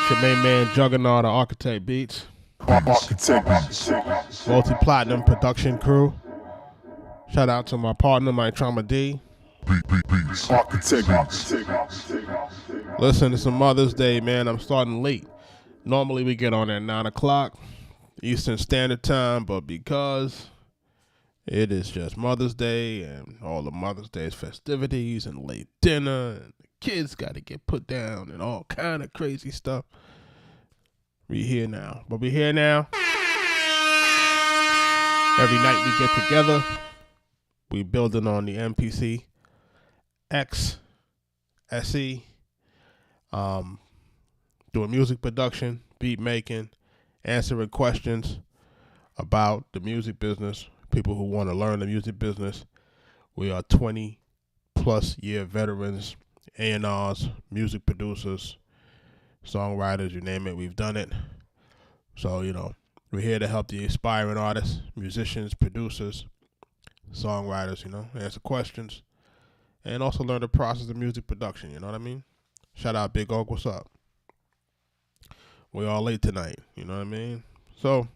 It's your main man, Juggernaut of Arkatech Beatz. Arkatech Beatz. Multi-platinum production crew. Shout out to my partner, my Trauma D. Beatz. Arkatech Beatz. Listen, it's a Mother's Day, man. I'm starting late. Normally we get on at 9 o'clock Eastern Standard Time, but because it is just Mother's Day and all the Mother's Day's festivities and late dinner and the kids got to get put down and all kind of crazy stuff, we here now. But we here now. Every night we get together. We building on the MPC X SE. Doing music production, beat making, answering questions about the music business, people who want to learn the music business. We are 20 plus year veterans, A&Rs, music producers, songwriters, you name it, we've done it. So, we're here to help the aspiring artists, musicians, producers, songwriters, answer questions, and also learn the process of music production, you know what I mean? Shout out Big Oak, what's up? We all late tonight, you know what I mean? So,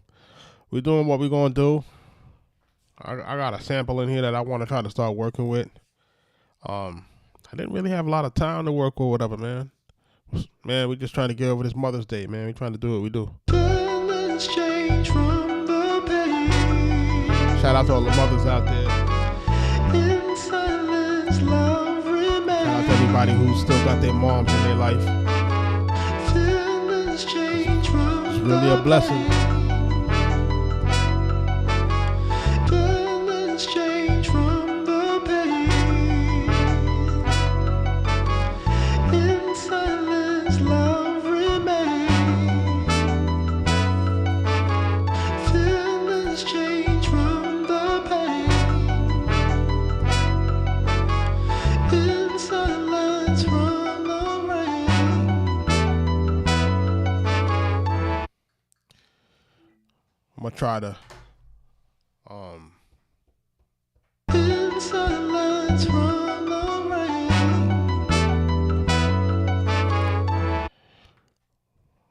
we're doing what we're going to do. I got a sample in here that I want to try to start working with. I didn't really have a lot of time to work with whatever, man. Man, we just trying to get over this Mother's Day, man. We trying to do what we do. Shout out to all the mothers out there. Shout out to everybody who's still got their moms in their life. It's really a blessing.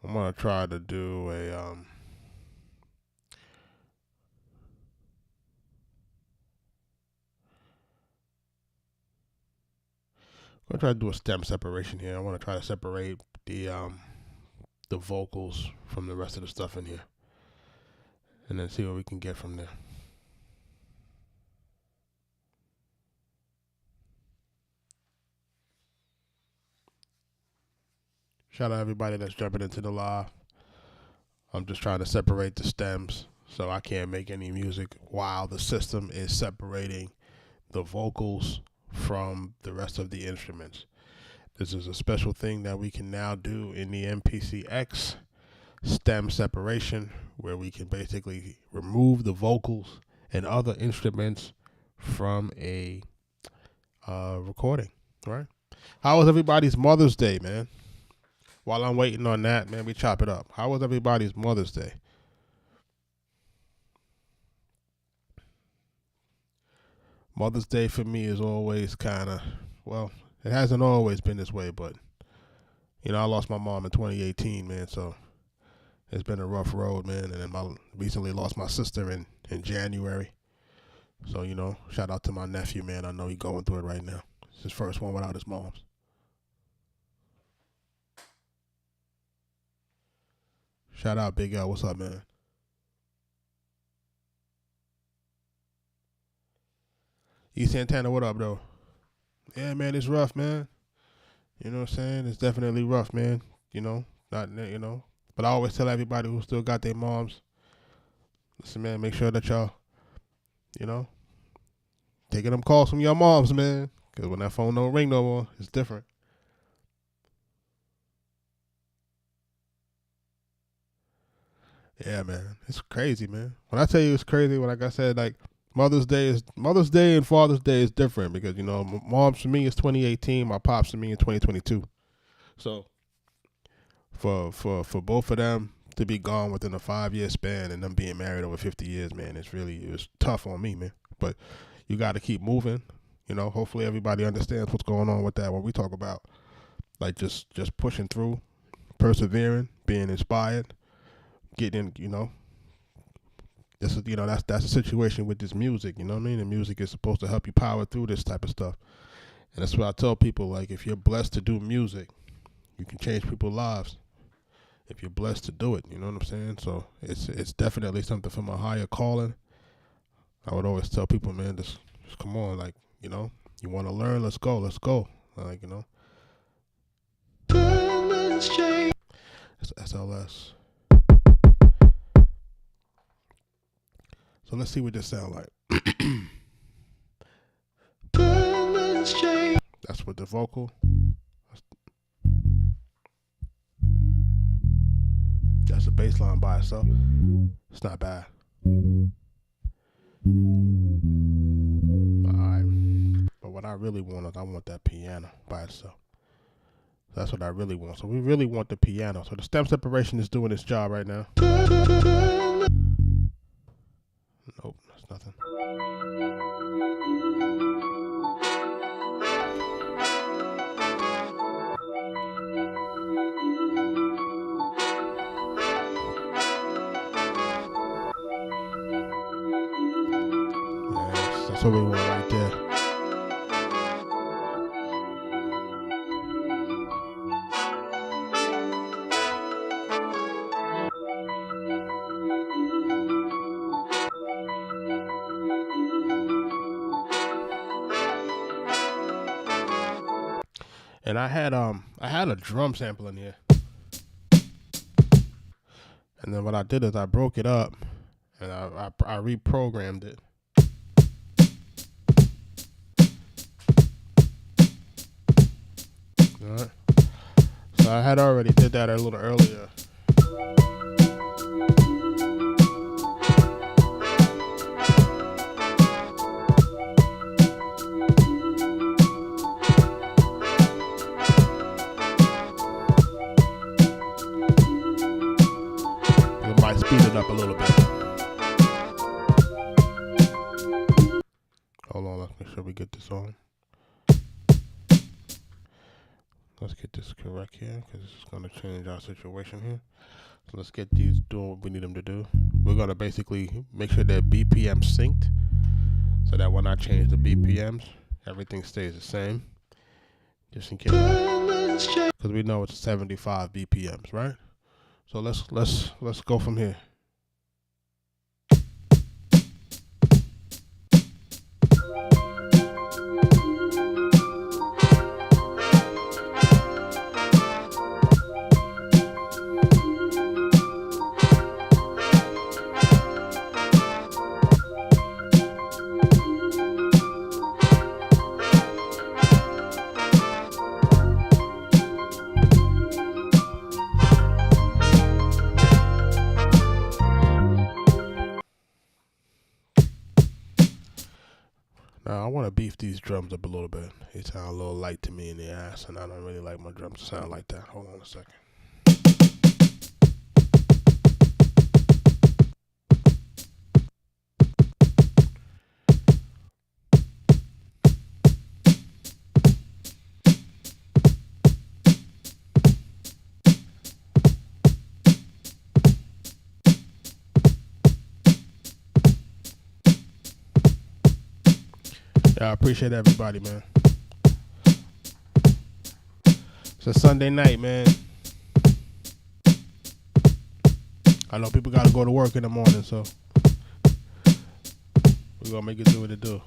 I'm gonna try to do a I'm gonna try to do a stem separation here. I want to try to separate the vocals from the rest of the stuff in here, and then see what we can get from there. Shout out everybody that's jumping into the live. I'm just trying to separate the stems so I can't make any music while the system is separating the vocals from the rest of the instruments. This is a special thing that we can now do in the MPC-X stem separation, where we can basically remove the vocals and other instruments from a recording, right? How was everybody's Mother's Day, man? While I'm waiting on that, man, we chop it up. How was everybody's Mother's Day? Mother's Day for me is always kind of, well, it hasn't always been this way, but, I lost my mom in 2018, man, so it's been a rough road, man, and then I recently lost my sister in January. So, shout out to my nephew, man. I know he's going through it right now. It's his first one without his mom's. Shout out Big L. What's up, man? E Santana, what up, though? Yeah, man, it's rough, man. You know what I'm saying? It's definitely rough, man. But I always tell everybody who still got their moms, listen, man, make sure that y'all, taking them calls from your moms, man. Because when that phone don't ring no more, it's different. Yeah, man, it's crazy, man. When I tell you it's crazy, like I said, like Mother's Day and Father's Day is different because mom's for me is 2018, my pops for me is 2022. So for both of them to be gone within a 5-year span and them being married over 50 years, man, it was tough on me, man. But you got to keep moving. Hopefully everybody understands what's going on with that when we talk about like just pushing through persevering, being inspired, getting, this is, that's the situation with this music. You know what I mean? The music is supposed to help you power through this type of stuff, and that's what I tell people. Like, if you're blessed to do music, you can change people's lives. If you're blessed to do it, you know what I'm saying? So it's definitely something from a higher calling. I would always tell people, man, just come on, like, you want to learn, let's go. Like, it's SLS. So let's see what this sound like. That's with the vocal. That's the bass line by itself. It's not bad. Alright. But what I really want is I want that piano by itself. That's what I really want. So we really want the piano. So the stem separation is doing its job right now. Nope, that's nothing. Yes, that's what we want right there. And I had a drum sample in here, and then what I did is I broke it up and I reprogrammed it. All right. So I had already did that a little earlier. Speed it up a little bit. Hold on, let's make sure we get this on. Let's get this correct here, because this is going to change our situation here. So let's get these doing what we need them to do. We're going to basically make sure that BPM synced, so that when I change the BPMs, everything stays the same. Just in case, because we know it's 75 BPMs, right? So let's go from here. Now I want to beef these drums up a little bit. They sound a little light to me in the ass, and I don't really like my drums to sound like that. Hold on a second. I appreciate everybody, man. It's a Sunday night, man. I know people got to go to work in the morning, so we're going to make it do what it do.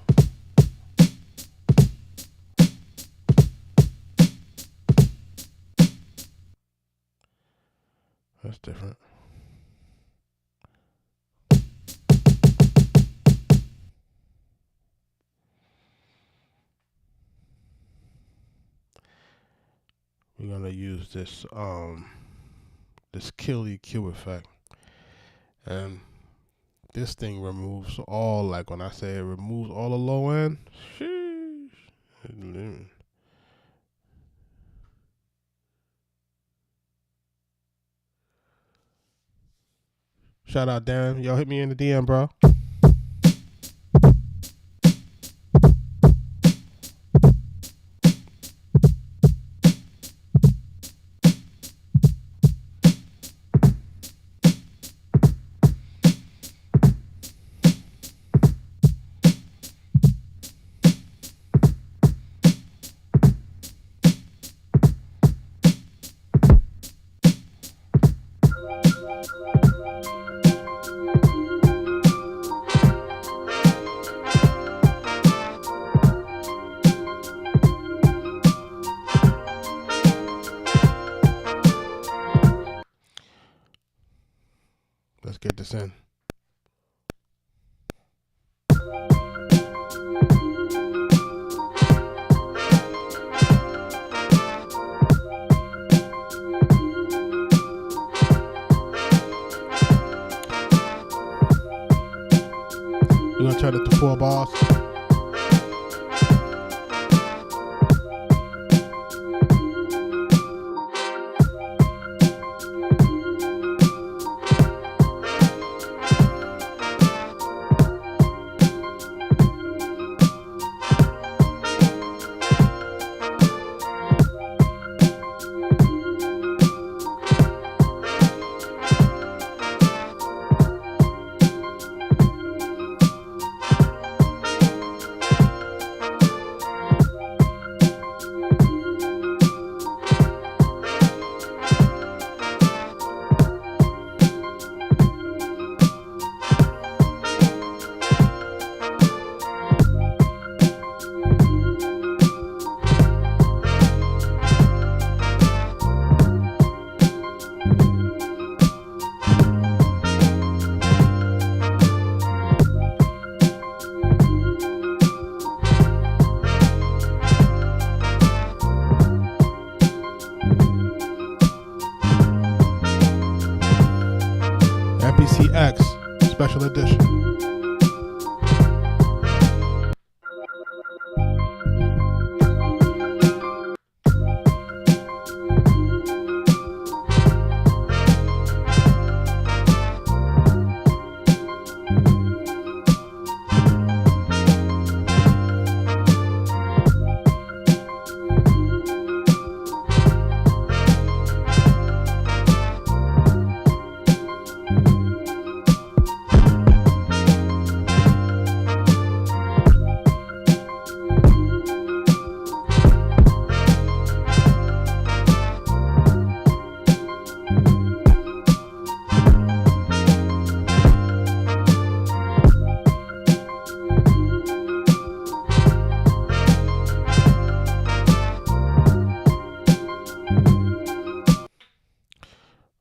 That's different. We're gonna use this kill EQ effect, and this thing removes all, like when I say it removes all the low end. Sheesh. Shout out Darren, yo, hit me in the DM, bro. Let's get this in. We're gonna turn it to 4 bars. MPC-X Special Edition.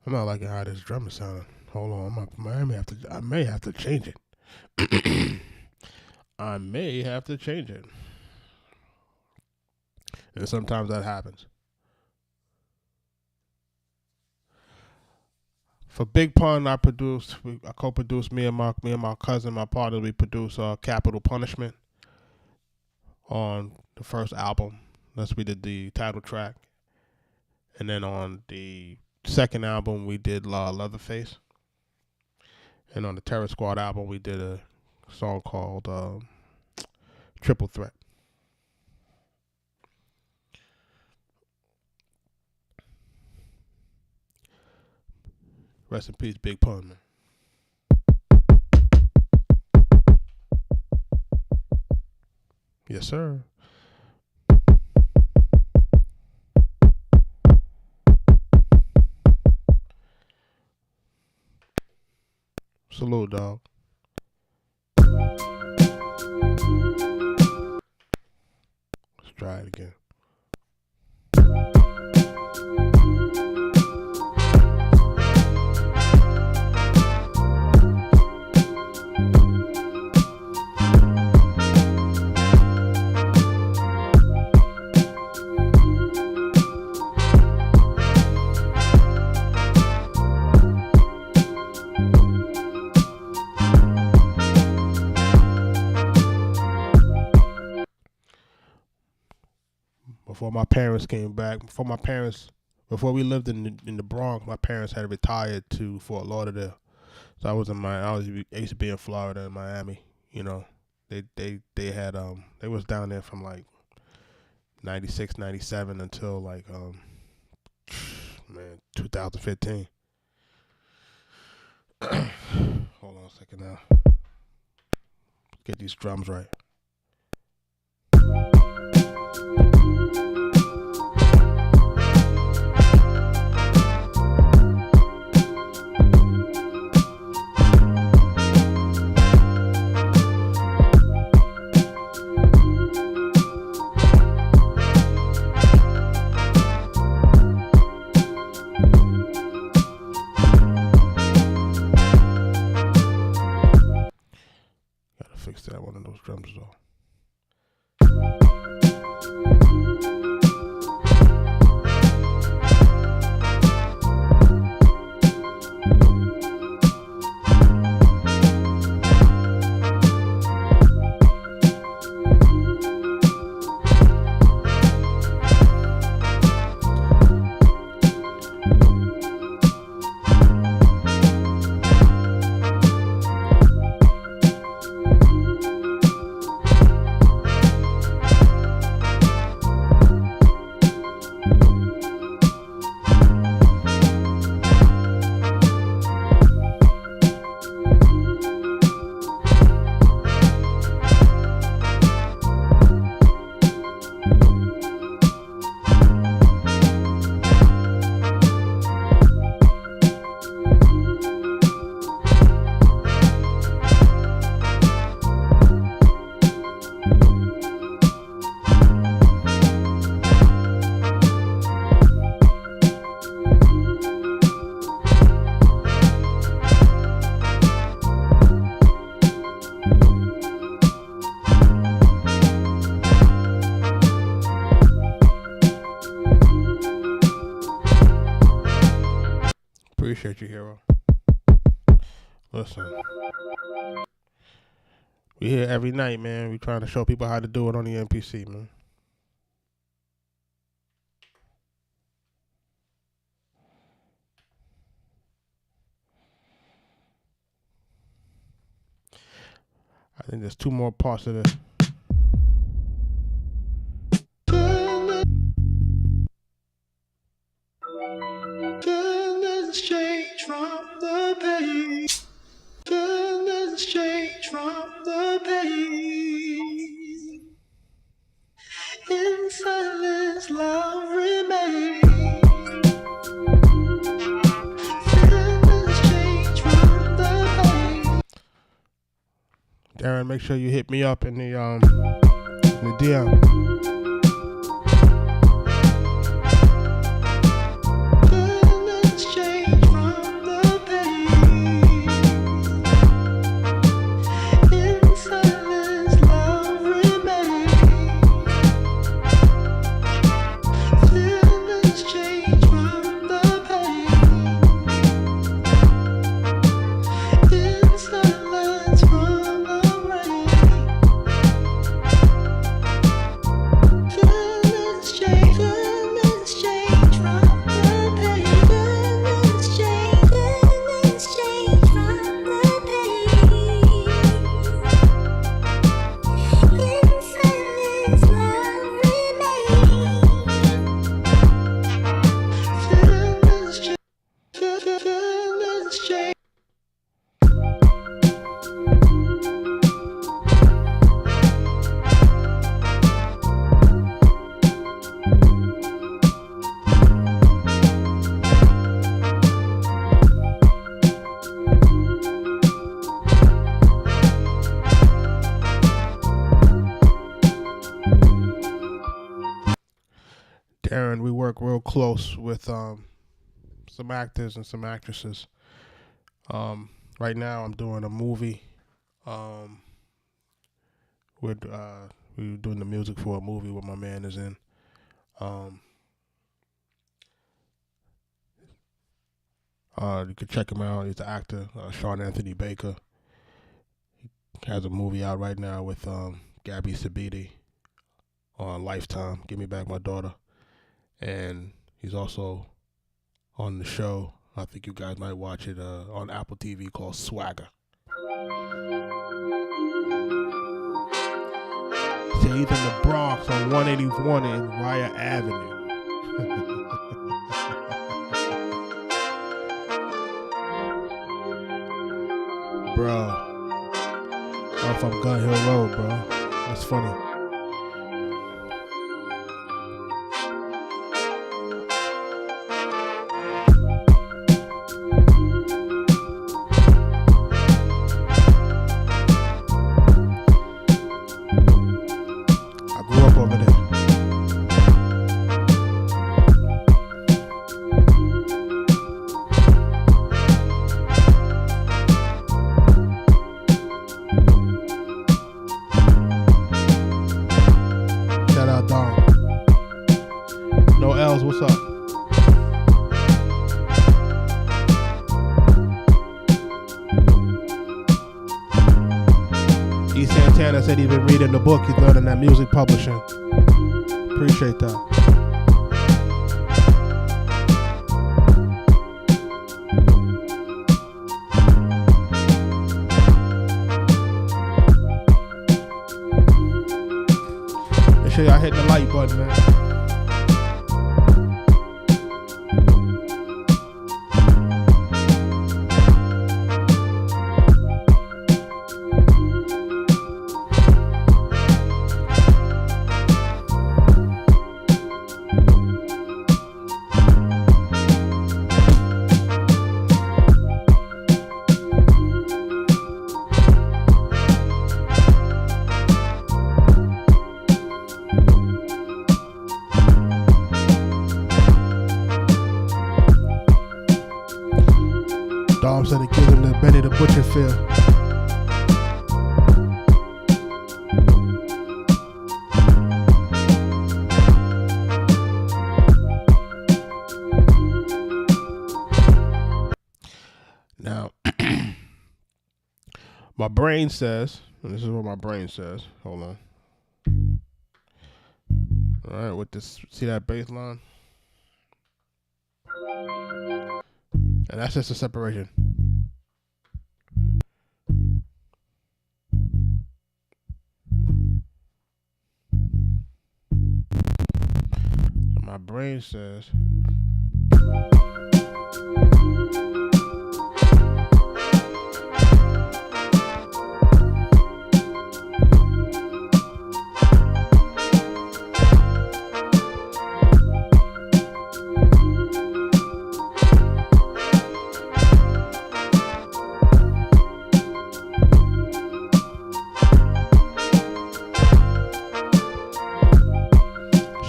I'm not liking how this drum is sounding. Hold on, I may have to change it. I may have to change it. And sometimes that happens. For Big Pun, I co-produced me and my cousin, my partner. We produced Capital Punishment on the first album. We did the title track, and then on the second album we did Leatherface, and on the Terror Squad album we did a song called Triple Threat. Rest in peace, Big Pun, man. Yes, sir. Salute, dog. Let's try it again. Before my parents came back, before we lived in the Bronx, my parents had retired to Fort Lauderdale. So I used to be in Florida and Miami. You know, they had they was down there from like 96, 97 until like 2015. Hold on a second now. Get these drums right. Appreciate you, hero. Listen, we here every night, man. We trying to show people how to do it on the MPC, man. I think there's 2 more parts of this. Change from the pain. Change from the pain. In silence, love remains. Change from the pain. Darren, make sure you hit me up in the DM. Darren, we work real close with some actors and some actresses. Right now, I'm doing a movie. We're doing the music for a movie where my man is in. You can check him out. He's an actor, Sean Anthony Baker. He has a movie out right now with Gabby Sabidi on Lifetime. Give Me Back My Daughter. And he's also on the show, I think you guys might watch it on Apple TV, called Swagger. So he's in the Bronx on 181 in Raya Avenue. Bro, I'm from Gun Hill Road, bro. That's funny. What's up? E. Santana said he's been reading the book. He's learning that music publishing. Appreciate that. Make sure y'all hit the like button, man. Dom said it gives him the Benny the Butcher feel. My brain says, and this is what my brain says. Hold on. All right, with this, see that bass line? And that's just a separation. So my brain says,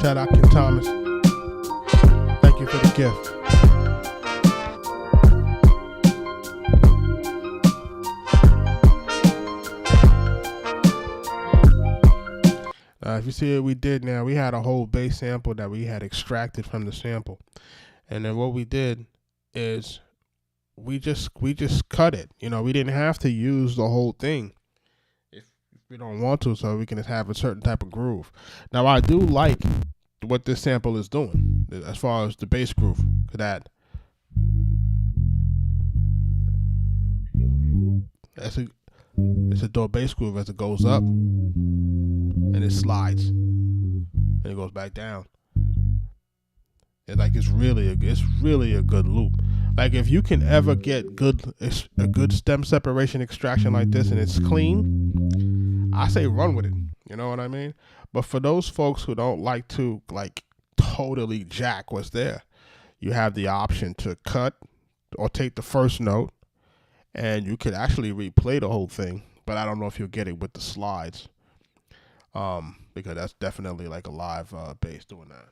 shout out Ken Thomas. Thank you for the gift. If you see what we did now, we had a whole bass sample that we had extracted from the sample. And then what we did is we just cut it. You know, we didn't have to use the whole thing if we don't want to, so we can just have a certain type of groove. Now I do like what this sample is doing as far as the bass groove. That's a dope bass groove as it goes up and it slides and it goes back down. It's really a good loop. Like if you can ever get a good stem separation extraction like this and it's clean, I say run with it. You know what I mean? But for those folks who don't like to totally jack what's there, you have the option to cut or take the first note and you could actually replay the whole thing. But I don't know if you'll get it with the slides, because that's definitely like a live bass doing that.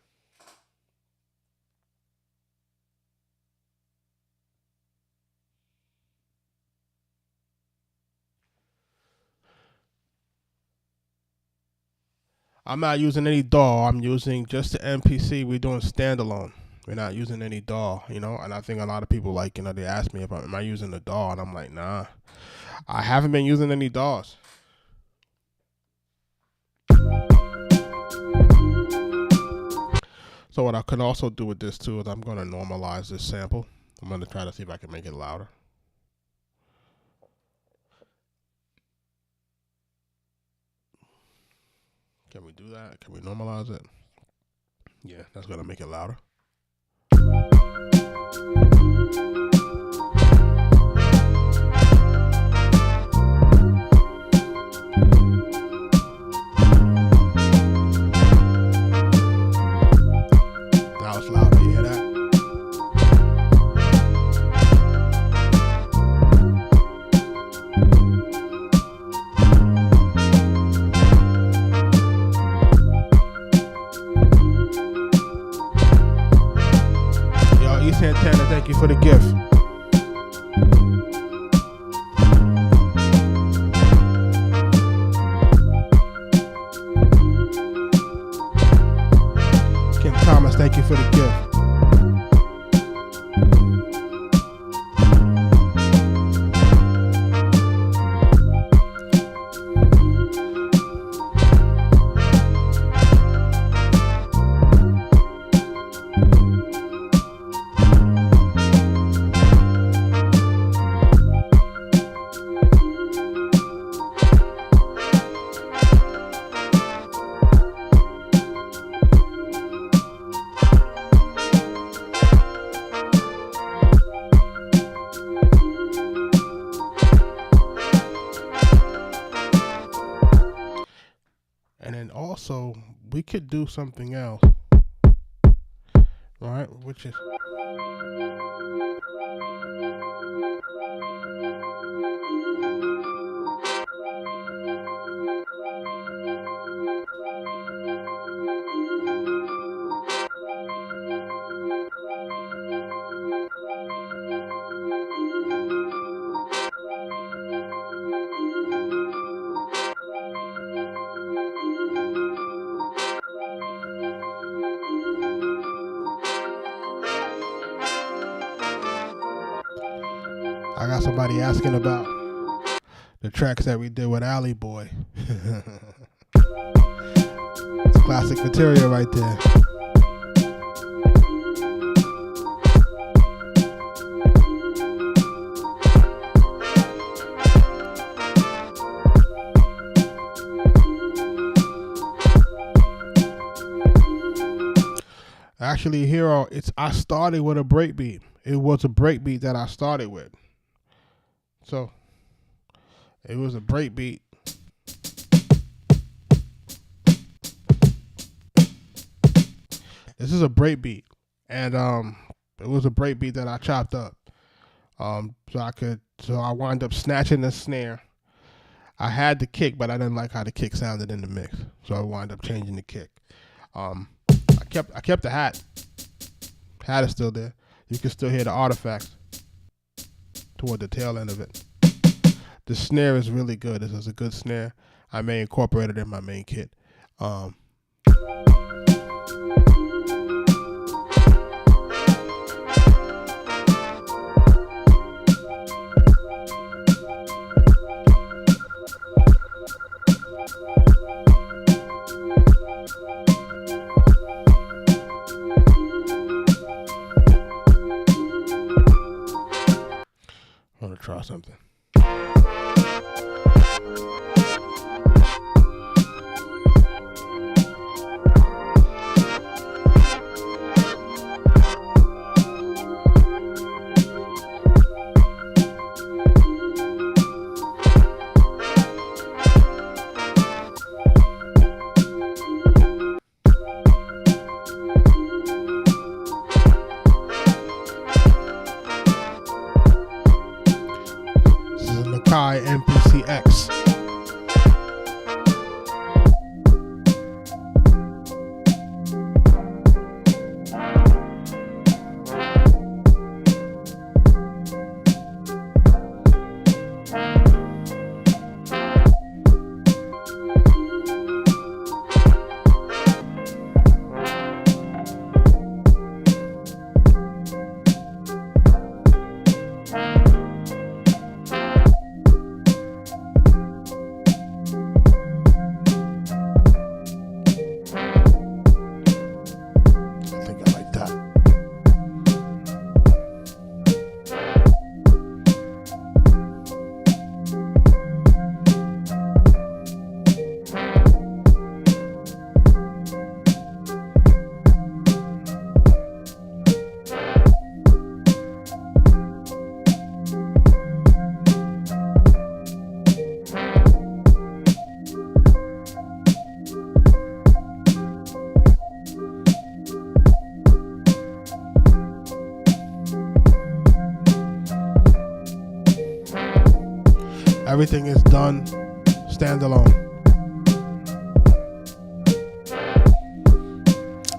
I'm not using any DAW. I'm using just the MPC. We're doing standalone. We're not using any DAW, you know. And I think a lot of people they ask me about, am I using the DAW? And I'm like, nah. I haven't been using any DAWs. So what I can also do with this too is I'm going to normalize this sample. I'm going to try to see if I can make it louder. Can we do that? Can we normalize it? Yeah, that's going to make it louder. Now it's louder. You hear that? Santana, thank you for the gift. Ken Thomas, thank you for the gift. And then also, we could do something else, right? Which is... I got somebody asking about the tracks that we did with Alley Boy. It's classic material right there. Actually, Hero, I started with a breakbeat. It was a breakbeat that I started with. So it was a breakbeat. This is a breakbeat, and it was a breakbeat that I chopped up. So I wound up snatching the snare. I had the kick, but I didn't like how the kick sounded in the mix, so I wound up changing the kick. I kept the hat. Hat is still there. You can still hear the artifacts toward the tail end of it. The snare is really good. This is a good snare. I may incorporate it in my main kit. I want to try something. MPCX. Everything is done standalone.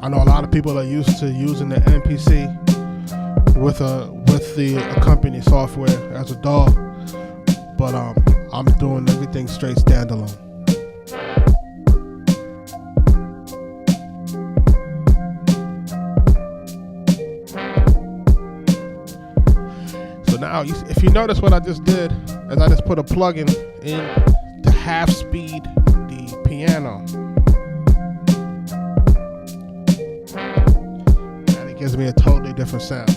I know a lot of people are used to using the MPC with the accompanying software as a DAW, but I'm doing everything straight standalone. So now, if you notice what I just did, is I just put a plugin in to half speed the piano, and it gives me a totally different sound.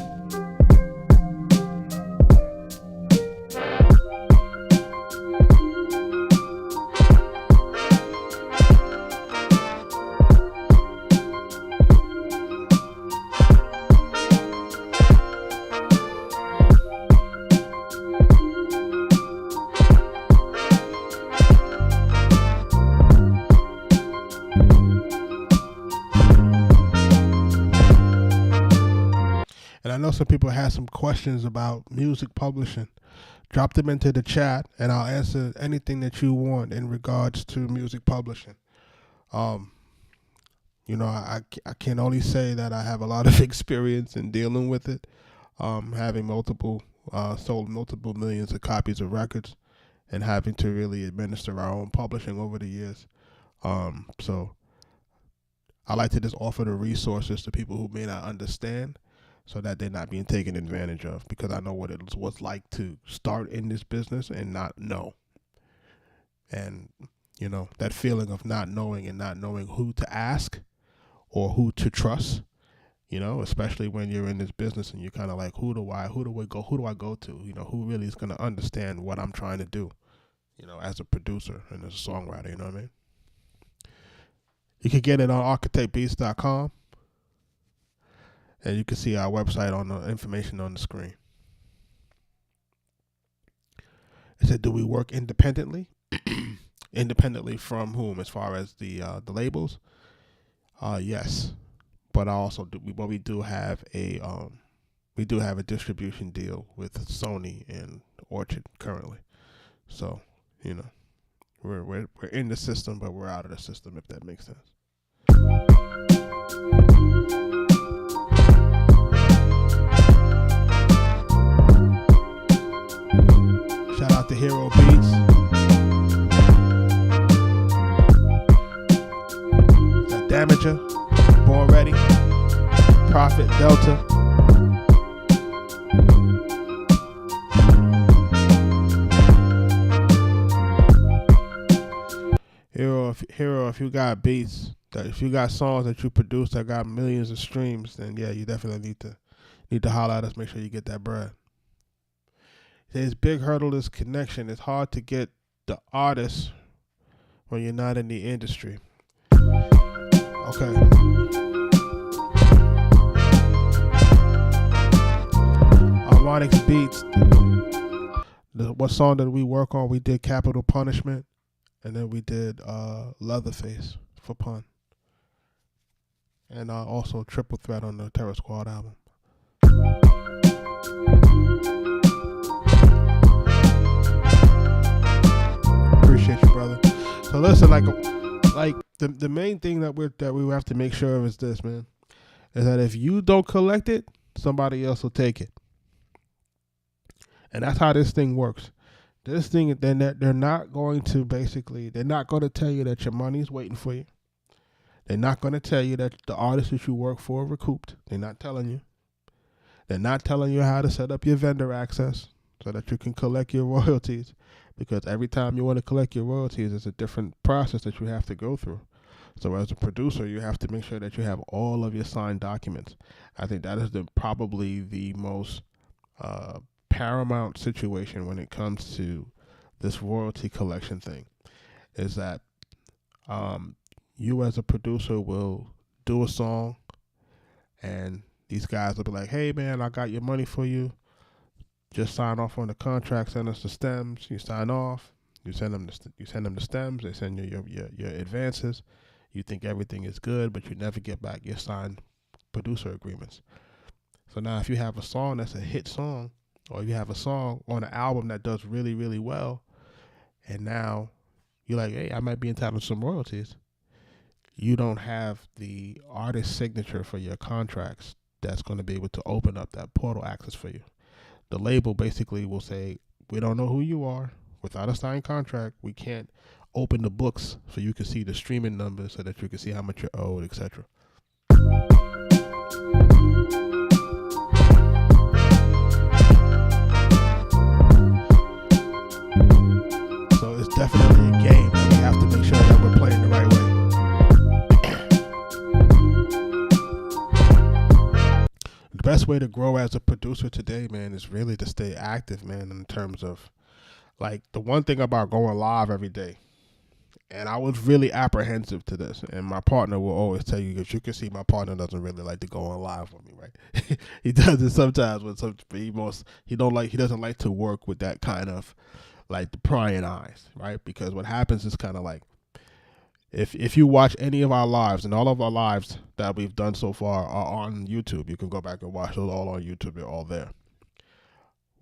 And I know some people had some questions about music publishing. Drop them into the chat, and I'll answer anything that you want in regards to music publishing. I can only say that I have a lot of experience in dealing with it, having sold multiple millions of copies of records, and having to really administer our own publishing over the years. So I like to just offer the resources to people who may not understand, so that they're not being taken advantage of, because I know what it was like to start in this business and not know. And, that feeling of not knowing and not knowing who to ask or who to trust, especially when you're in this business and you're kind of like, who do I go to? Who really is going to understand what I'm trying to do, as a producer and as a songwriter, you know what I mean? You can get it on arkatechbeatz.com, and you can see our website on the information on the screen. It said, do we work independently? Independently from whom, as far as the labels? Yes. But we do have a distribution deal with Sony and Orchard currently. So, we're in the system, but we're out of the system, if that makes sense. Shout out to Hero Beats. Damager, Born Ready, Prophet, Delta. Hero, if you got beats, if you got songs that you produce that got millions of streams, then yeah, you definitely need to holler at us. Make sure you get that bread. His big hurdle is connection. It's hard to get the artist when you're not in the industry. Okay. Arkatech Beatz. What song did we work on? We did Capital Punishment, and then we did Leatherface for Pun, and also Triple Threat on the Terror Squad album. Appreciate you, brother. So listen, like the main thing that we have to make sure of is this, man, is that if you don't collect it, somebody else will take it. And that's how this thing works. This thing, they're not going to tell you that your money's waiting for you. They're not going to tell you that the artist that you work for recouped. They're not telling you. They're not telling you how to set up your vendor access so that you can collect your royalties. Because every time you want to collect your royalties, it's a different process that you have to go through. So as a producer, you have to make sure that you have all of your signed documents. I think that is probably the most paramount situation when it comes to this royalty collection thing, is that you as a producer will do a song and these guys will be like, hey man, I got your money for you. Just sign off on the contract, send us the stems, you sign off, you send them the stems, they send you your advances. You think everything is good, but you never get back your signed producer agreements. So now if you have a song that's a hit song, or you have a song on an album that does really, really well, and now you're like, hey, I might be entitled to some royalties. You don't have the artist signature for your contracts that's going to be able to open up that portal access for you. The label basically will say, we don't know who you are. Without a signed contract, we can't open the books so you can see the streaming numbers, so that you can see how much you're owed, etc. So it's definitely a game, and we have to make sure that we're playing the right way. The best way to grow as a producer today, man, is really to stay active, man, in terms of, like, the one thing about going live every day, and I was really apprehensive to this, and my partner will always tell you, because you can see my partner doesn't really like to go on live with me, right? He does it sometimes, he doesn't like to work with that kind of, like, the prying eyes, right? Because what happens is kind of like, if you watch any of our lives, and all of our lives that we've done so far are on YouTube, you can go back and watch those all on YouTube. They're all there.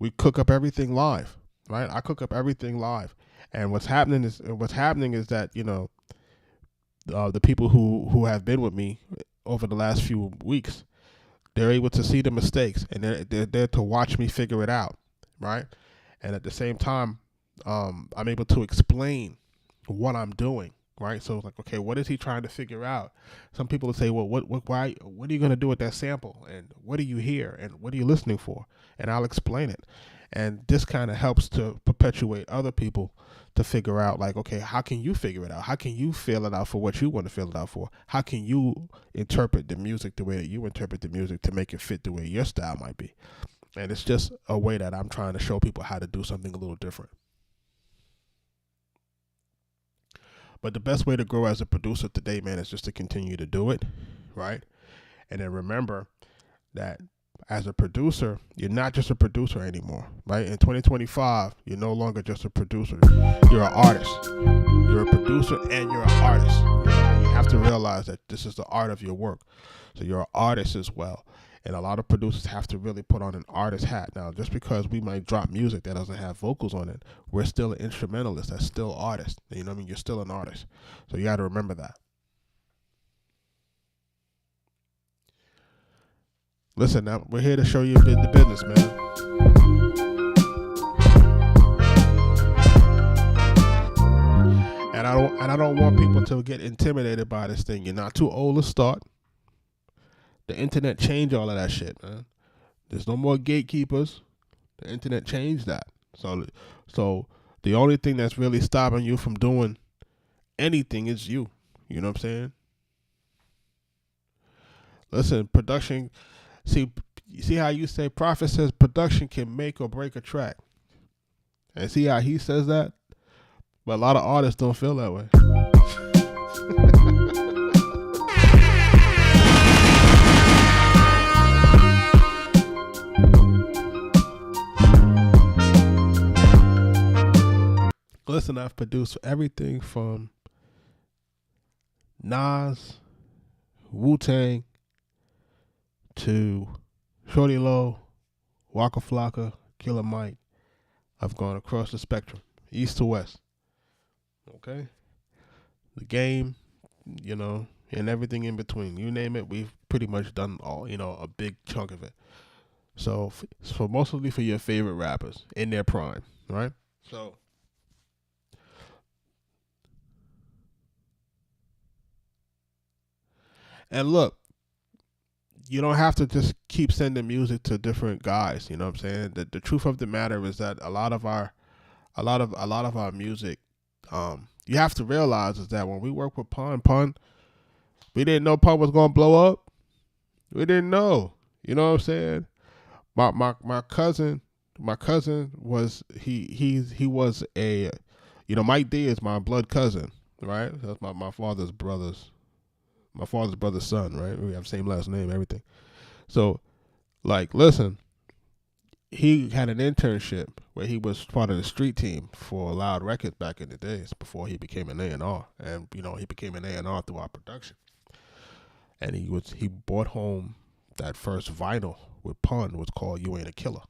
We cook up everything live, right? I cook up everything live, and what's happening is that the people who have been with me over the last few weeks, they're able to see the mistakes, and they're there to watch me figure it out, right? And at the same time, I'm able to explain what I'm doing. Right, so it's like, okay, what is he trying to figure out? Some people will say, well, what are you going to do with that sample, and what do you hear, and what are you listening for? And I'll explain it, And this kind of helps to perpetuate other people to figure out, like, okay, how can you figure it out? How can you feel it out for what you want to feel it out for? How can you interpret the music the way that you interpret the music to make it fit the way your style might be? And it's just a way that I'm trying to show people how to do something a little different. But the best way to grow as a producer today, man, is just to continue to do it, right? And then remember that as a producer, you're not just a producer anymore, right? In 2025, you're no longer just a producer. You're an artist. You're a producer and you're an artist. And you have to realize that this is the art of your work. So you're an artist as well. And a lot of producers have to really put on an artist hat. Now, just because we might drop music that doesn't have vocals on it, we're still an instrumentalist. That's still artist. You know what I mean? You're still an artist. So you got to remember that. Listen, now we're here to show you the business, man. And I don't want people to get intimidated by this thing. You're not too old to start. The internet changed all of that shit, man. There's no more gatekeepers. The internet changed that. So the only thing that's really stopping you from doing anything is you. You know what I'm saying? Listen, production. See how you say Prophet says production can make or break a track. And see how he says that? But a lot of artists don't feel that way. Listen, I've produced everything from Nas, Wu-Tang, to Shorty Low, Waka Flocka, Killer Mike. I've gone across the spectrum, east to west. Okay? The game, you know, and everything in between. You name it, we've pretty much done all, you know, a big chunk of it. So, for mostly for your favorite rappers in their prime, right? So, and look, you don't have to just keep sending music to different guys. You know what I'm saying? The truth of the matter is that a lot of our music, you have to realize is that when we work with Pun, we didn't know Pun was gonna blow up. We didn't know. You know what I'm saying? My cousin was he was a, you know, Mike D is my blood cousin, right? That's my father's brother's son, right? We have the same last name, everything. So, like, listen, he had an internship where he was part of the street team for Loud Records back in the days before he became an A&R. And, you know, he became an A&R through our production. And he brought home that first vinyl with Pun, was called You Ain't a Killer.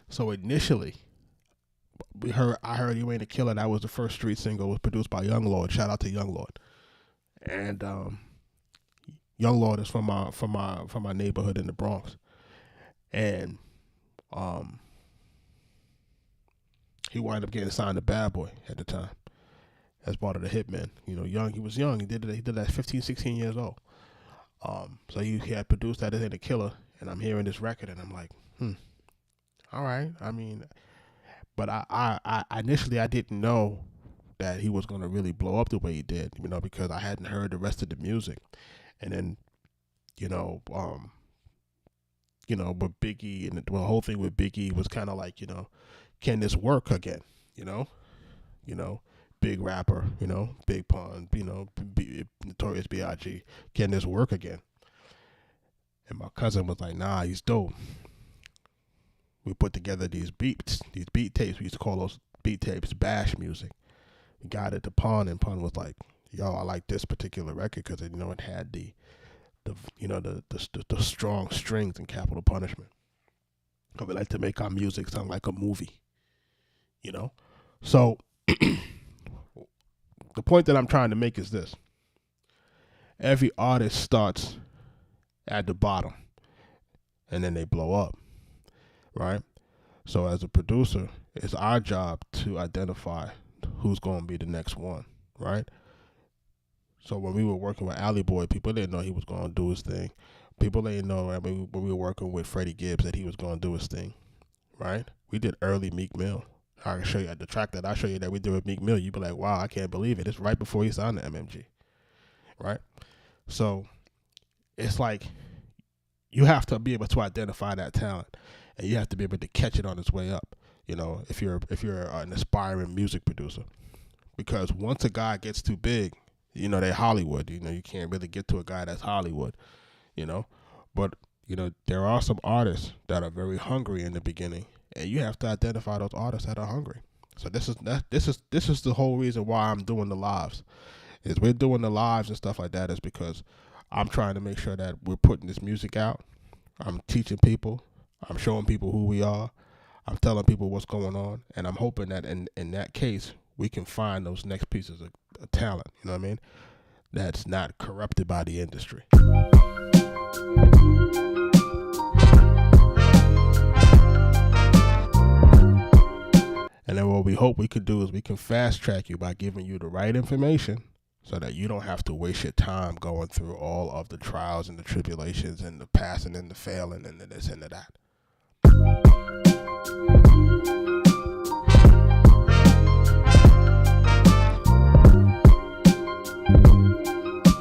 So initially, I heard You Ain't a Killer. That was the first street single. It was produced by Young Lord. Shout out to Young Lord. And Young Lord is from my neighborhood in the Bronx. And he wound up getting signed to Bad Boy at the time as part of the Hitmen. You know, he was young. He did that 15, 16 years old. So he had produced that as a Killer, and I'm hearing this record, and I'm like, all right. I mean, but I initially I didn't know that he was going to really blow up the way he did, you know, because I hadn't heard the rest of the music. And then, with Biggie, and the whole thing with Biggie was kind of like, you know, can this work again? You know, big rapper, you know, Big Pun, you know, Notorious B.I.G. Can this work again? And my cousin was like, nah, he's dope. We put together these beat tapes. We used to call those beat tapes bash music. We got it to Pun, and Pun was like, yo, I like this particular record because, you know, it had the strong strings and Capital Punishment. I would like to make our music sound like a movie, you know? So the point that I'm trying to make is this. Every artist starts at the bottom and then they blow up, right? So as a producer, it's our job to identify who's going to be the next one, right? So when we were working with Alley Boy, people didn't know he was going to do his thing. People didn't know, I mean, when we were working with Freddie Gibbs, that he was going to do his thing, right? We did early Meek Mill. I can show you the track that I show you that we did with Meek Mill. You'd be like, wow, I can't believe it. It's right before he signed the MMG, right? So it's like you have to be able to identify that talent, and you have to be able to catch it on its way up. You know, if you're an aspiring music producer, because once a guy gets too big, you know, they're Hollywood. You know, you can't really get to a guy that's Hollywood. You know, but you know there are some artists that are very hungry in the beginning, and you have to identify those artists that are hungry. So this is the whole reason why I'm doing the lives. Is we're doing the lives and stuff like that is because I'm trying to make sure that we're putting this music out. I'm teaching people. I'm showing people who we are. I'm telling people what's going on, and I'm hoping that in that case we can find those next pieces of talent. You know what I mean? That's not corrupted by the industry. And then what we hope we could do is we can fast track you by giving you the right information so that you don't have to waste your time going through all of the trials and the tribulations and the passing and the failing and the this and the that.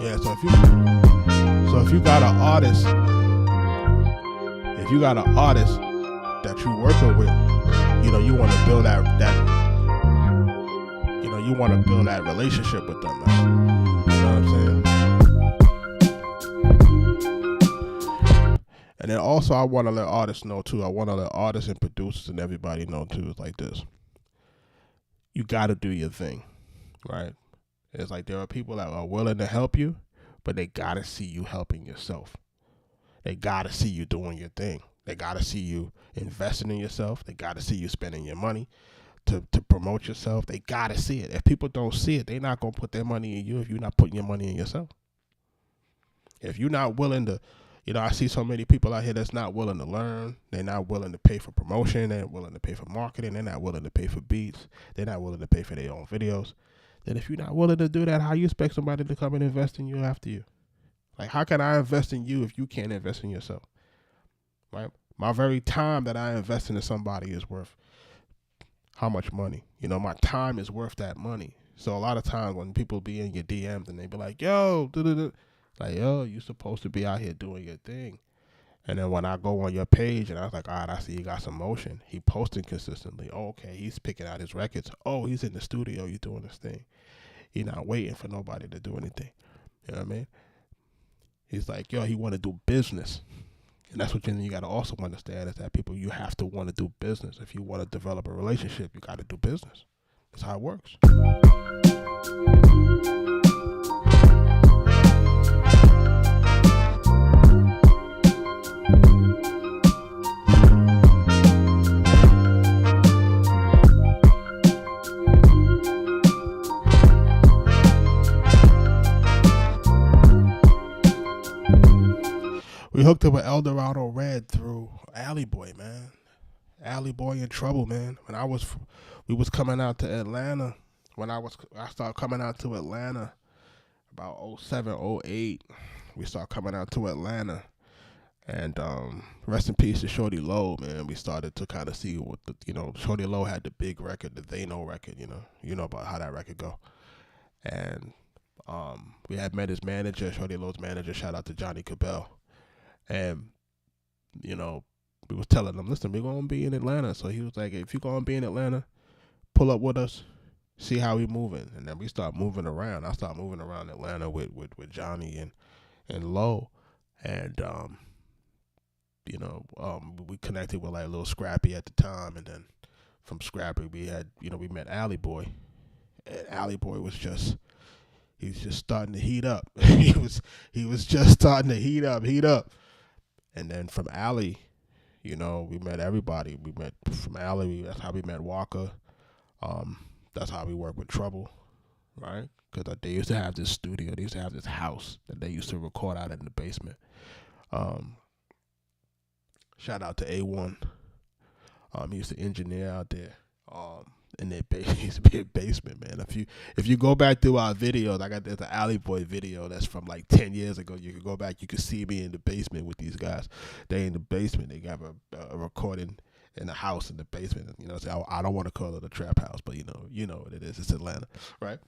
Yeah, so if you got an artist, that you're working with, you know, you want to build that you know, you want to build that relationship with them, man. You know what I'm saying? And then also I want to let artists know too. I want to let artists and producers and everybody know too. It's like this. You got to do your thing, right? It's like there are people that are willing to help you, but they got to see you helping yourself. They got to see you doing your thing. They got to see you investing in yourself. They got to see you spending your money to promote yourself. They got to see it. If people don't see it, they're not going to put their money in you if you're not putting your money in yourself. If you're not willing to, you know, I see so many people out here that's not willing to learn. They're not willing to pay for promotion. They're not willing to pay for marketing. They're not willing to pay for beats. They're not willing to pay for their own videos. Then if you're not willing to do that, how you expect somebody to come and invest in you after you? Like, how can I invest in you if you can't invest in yourself? Right? My very time that I invest into somebody is worth how much money? You know, my time is worth that money. So a lot of times when people be in your DMs and they be like, yo, like, yo, you supposed to be out here doing your thing. And then when I go on your page and I was like, all right, I see you got some motion. He posting consistently. Oh, okay, he's picking out his records. Oh, he's in the studio. He's doing this thing. He's not waiting for nobody to do anything. You know what I mean? He's like, yo, he want to do business. And that's what you got to also understand is that people, you have to want to do business. If you want to develop a relationship, you got to do business. That's how it works. We hooked up with Eldorado Red through Alley Boy, man. Alley Boy in trouble, man. We was coming out to Atlanta. I started coming out to Atlanta about 07, 08. We started coming out to Atlanta. And rest in peace to Shorty Low, man. We started to kind of see what Shorty Low had the big record, the They Know record, you know about how that record go. And we had met his manager, Shorty Low's manager, shout out to Johnny Cabell. And, we was telling him, listen, we're going to be in Atlanta. So he was like, if you're going to be in Atlanta, pull up with us, see how we moving. And then we start moving around. I start moving around Atlanta with Johnny and Low. And, we connected with like Lil Scrappy at the time. And then from Scrappy, we had, we met Alley Boy. And Alley Boy was he was just starting to heat up. he was just starting to heat up. And then from Alley, we met everybody. We met from Alley. That's how we met Walker. That's how we worked with Trouble, right? Because they used to have this studio. They used to have this house that they used to record out in the basement. Shout out to A1. He used to engineer out there. in their used to be a basement, man. If you go back through our videos, I got there's an Alley Boy video that's from like 10 years ago. You can go back, you can see me in the basement with these guys. They in the basement. They got a recording in the house in the basement. You know, so I don't want to call it a trap house, but you know what it is. It's Atlanta, right?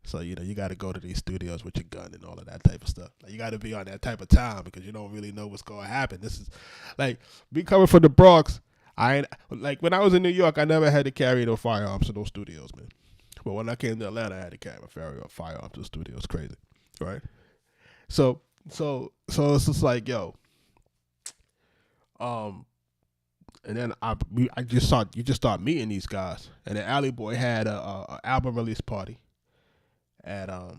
So you got to go to these studios with your gun and all of that type of stuff. Like, you got to be on that type of time because you don't really know what's going to happen. This is like me coming from the Bronx. I ain't like when I was in New York. I never had to carry no firearms to those studios, man. But when I came to Atlanta, I had to carry my firearms to the studio. It's crazy, right? So it's just like, yo, and then you just start meeting these guys, and then Alley Boy had a album release party at I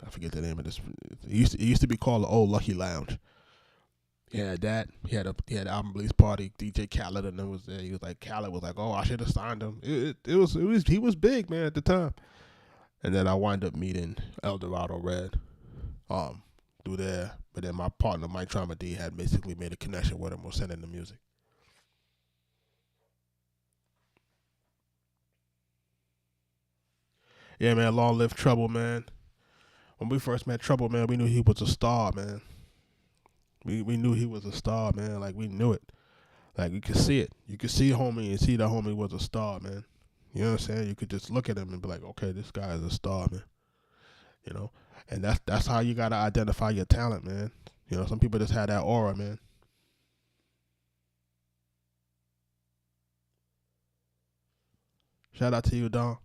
forget the name of this. It used to be called the Old Lucky Lounge. He had that. He had an album release party. DJ Khaled and was there. He was like, Khaled was like, oh, I should have signed him. He was big, man, at the time. And then I wind up meeting El Dorado Red through there. But then my partner Mike Trauma D had basically made a connection with him, was sending the music. Yeah, man, long live Trouble, man. When we first met Trouble, man, we knew he was a star, man. We knew he was a star, man. Like, we knew it. Like, you could see it. You could see homie and see that homie was a star, man. You know what I'm saying? You could just look at him and be like, okay, this guy is a star, man. You know? And that's how you got to identify your talent, man. You know, some people just have that aura, man. Shout out to you, Don.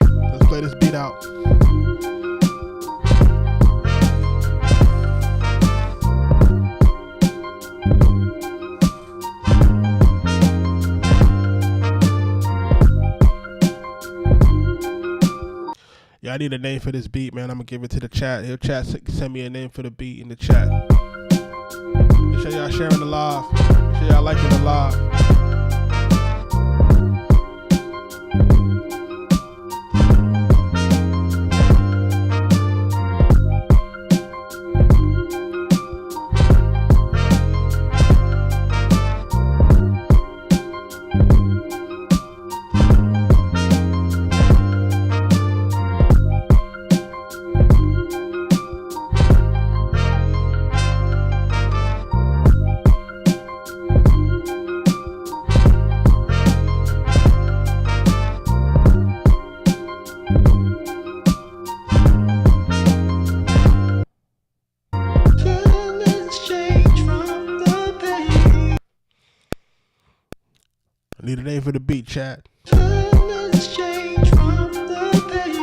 Let's play this beat out. Yeah, I need a name for this beat, man. I'm going to give it to the chat. He'll send me a name for the beat in the chat. Make sure y'all sharing the live. Make sure y'all liking the live. Need a name for the beat, chat. Change from the pain.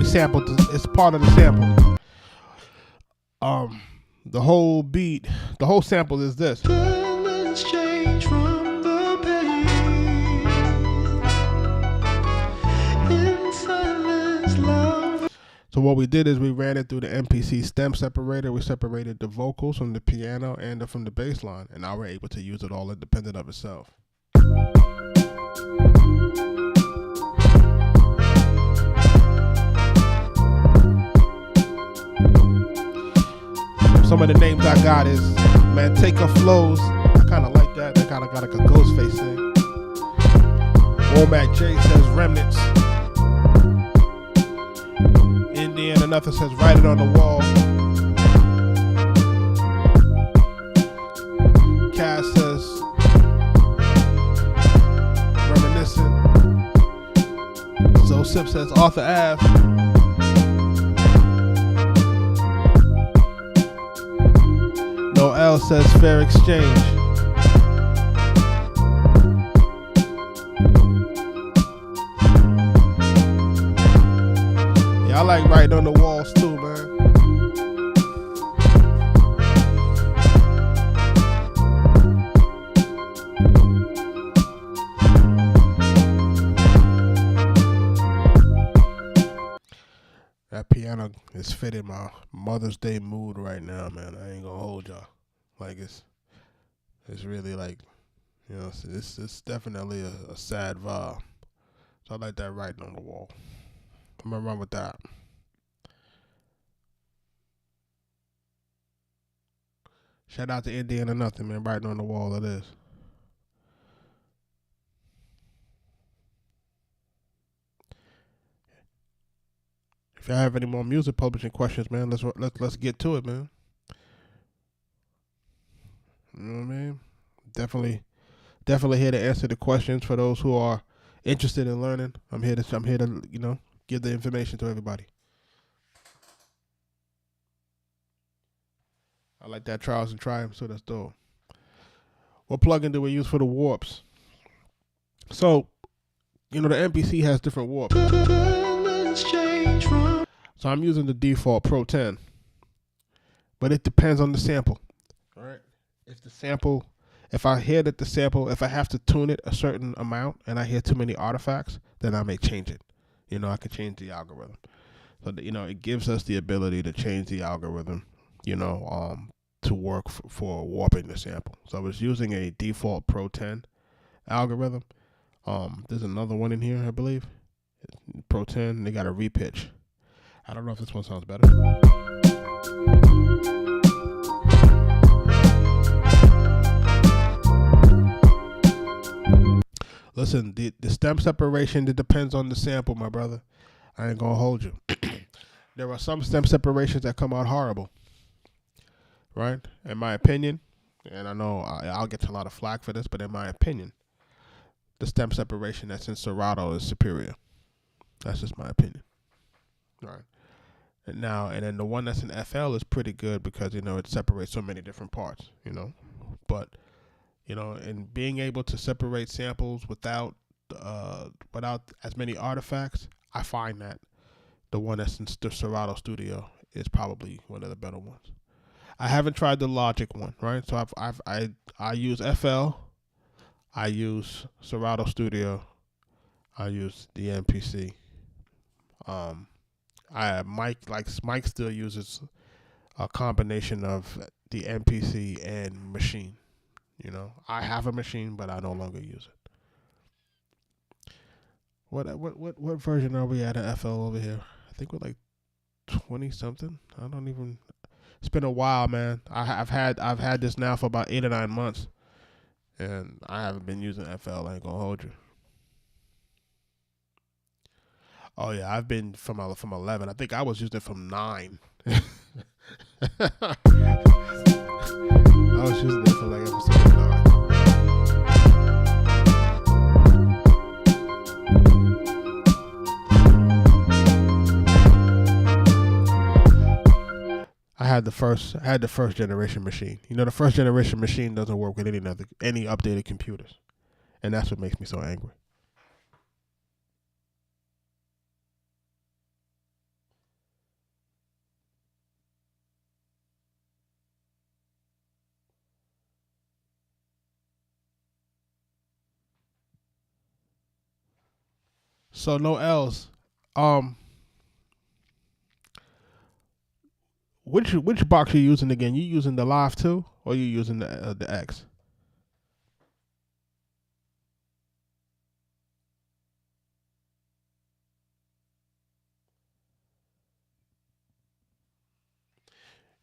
Sample, it's part of the sample. The whole beat, the whole sample is this. Change from the pain. In silence, love. So what we did is we ran it through the MPC stem separator. We separated the vocals from the piano and from the bass line, and now we're able to use it all independent of itself. Some of the names I got is Manteca Flows. I kind of like that. They kind of got like a Ghostface thing. Womack J says Remnants. Indian and nothing says Write It on the Wall. Sip says Arthur Ave. No L says fair exchange. Yeah, I like writing on the walls too, man. That piano is fitting my Mother's Day mood right now, man. I ain't gonna hold y'all. Like it's really like, you know, it's definitely a sad vibe. So I like that writing on the wall. I'm gonna run with that. Shout out to Indiana Nothing, man. Writing on the wall, it is. If y'all have any more music publishing questions, man, let's get to it, man. You know what I mean? Definitely here to answer the questions for those who are interested in learning. I'm here to give the information to everybody. I like that trials and triumphs, so that's dope. What plugin do we use for the warps? So, the MPC has different warps. So I'm using the default Pro 10. But it depends on the sample. All right. If I hear that the sample, if I have to tune it a certain amount and I hear too many artifacts, then I may change it. I could change the algorithm. So, it gives us the ability to change the algorithm, to work for warping the sample. So I was using a default Pro 10 algorithm. There's another one in here, I believe. Pro 10, they got a repitch. I don't know if this one sounds better. Listen, the stem separation, it depends on the sample, my brother. I ain't gonna hold you. There are some stem separations that come out horrible, right? In my opinion, and I know I'll get a lot of flack for this, but in my opinion, the stem separation that's in Serato is superior. That's just my opinion. All right. And then the one that's in FL is pretty good because, it separates so many different parts, But, and being able to separate samples without as many artifacts, I find that the one that's in the Serato Studio is probably one of the better ones. I haven't tried the Logic one, right? So I use FL, I use Serato Studio, I use the MPC. Mike still uses a combination of the MPC and machine. I have a machine, but I no longer use it. What version are we at of FL over here? I think we're like 20 something. I don't even. It's been a while, man. I've had this now for about 8 or 9 months, and I haven't been using FL. I ain't gonna hold you. Oh yeah, I've been from 11. I think I was using it from 9. I was using it from like episode 9. I had the first generation machine. The first generation machine doesn't work with any updated computers, and that's what makes me so angry. So no L's. Which box are you using again? You using the Live 2 or you using the X?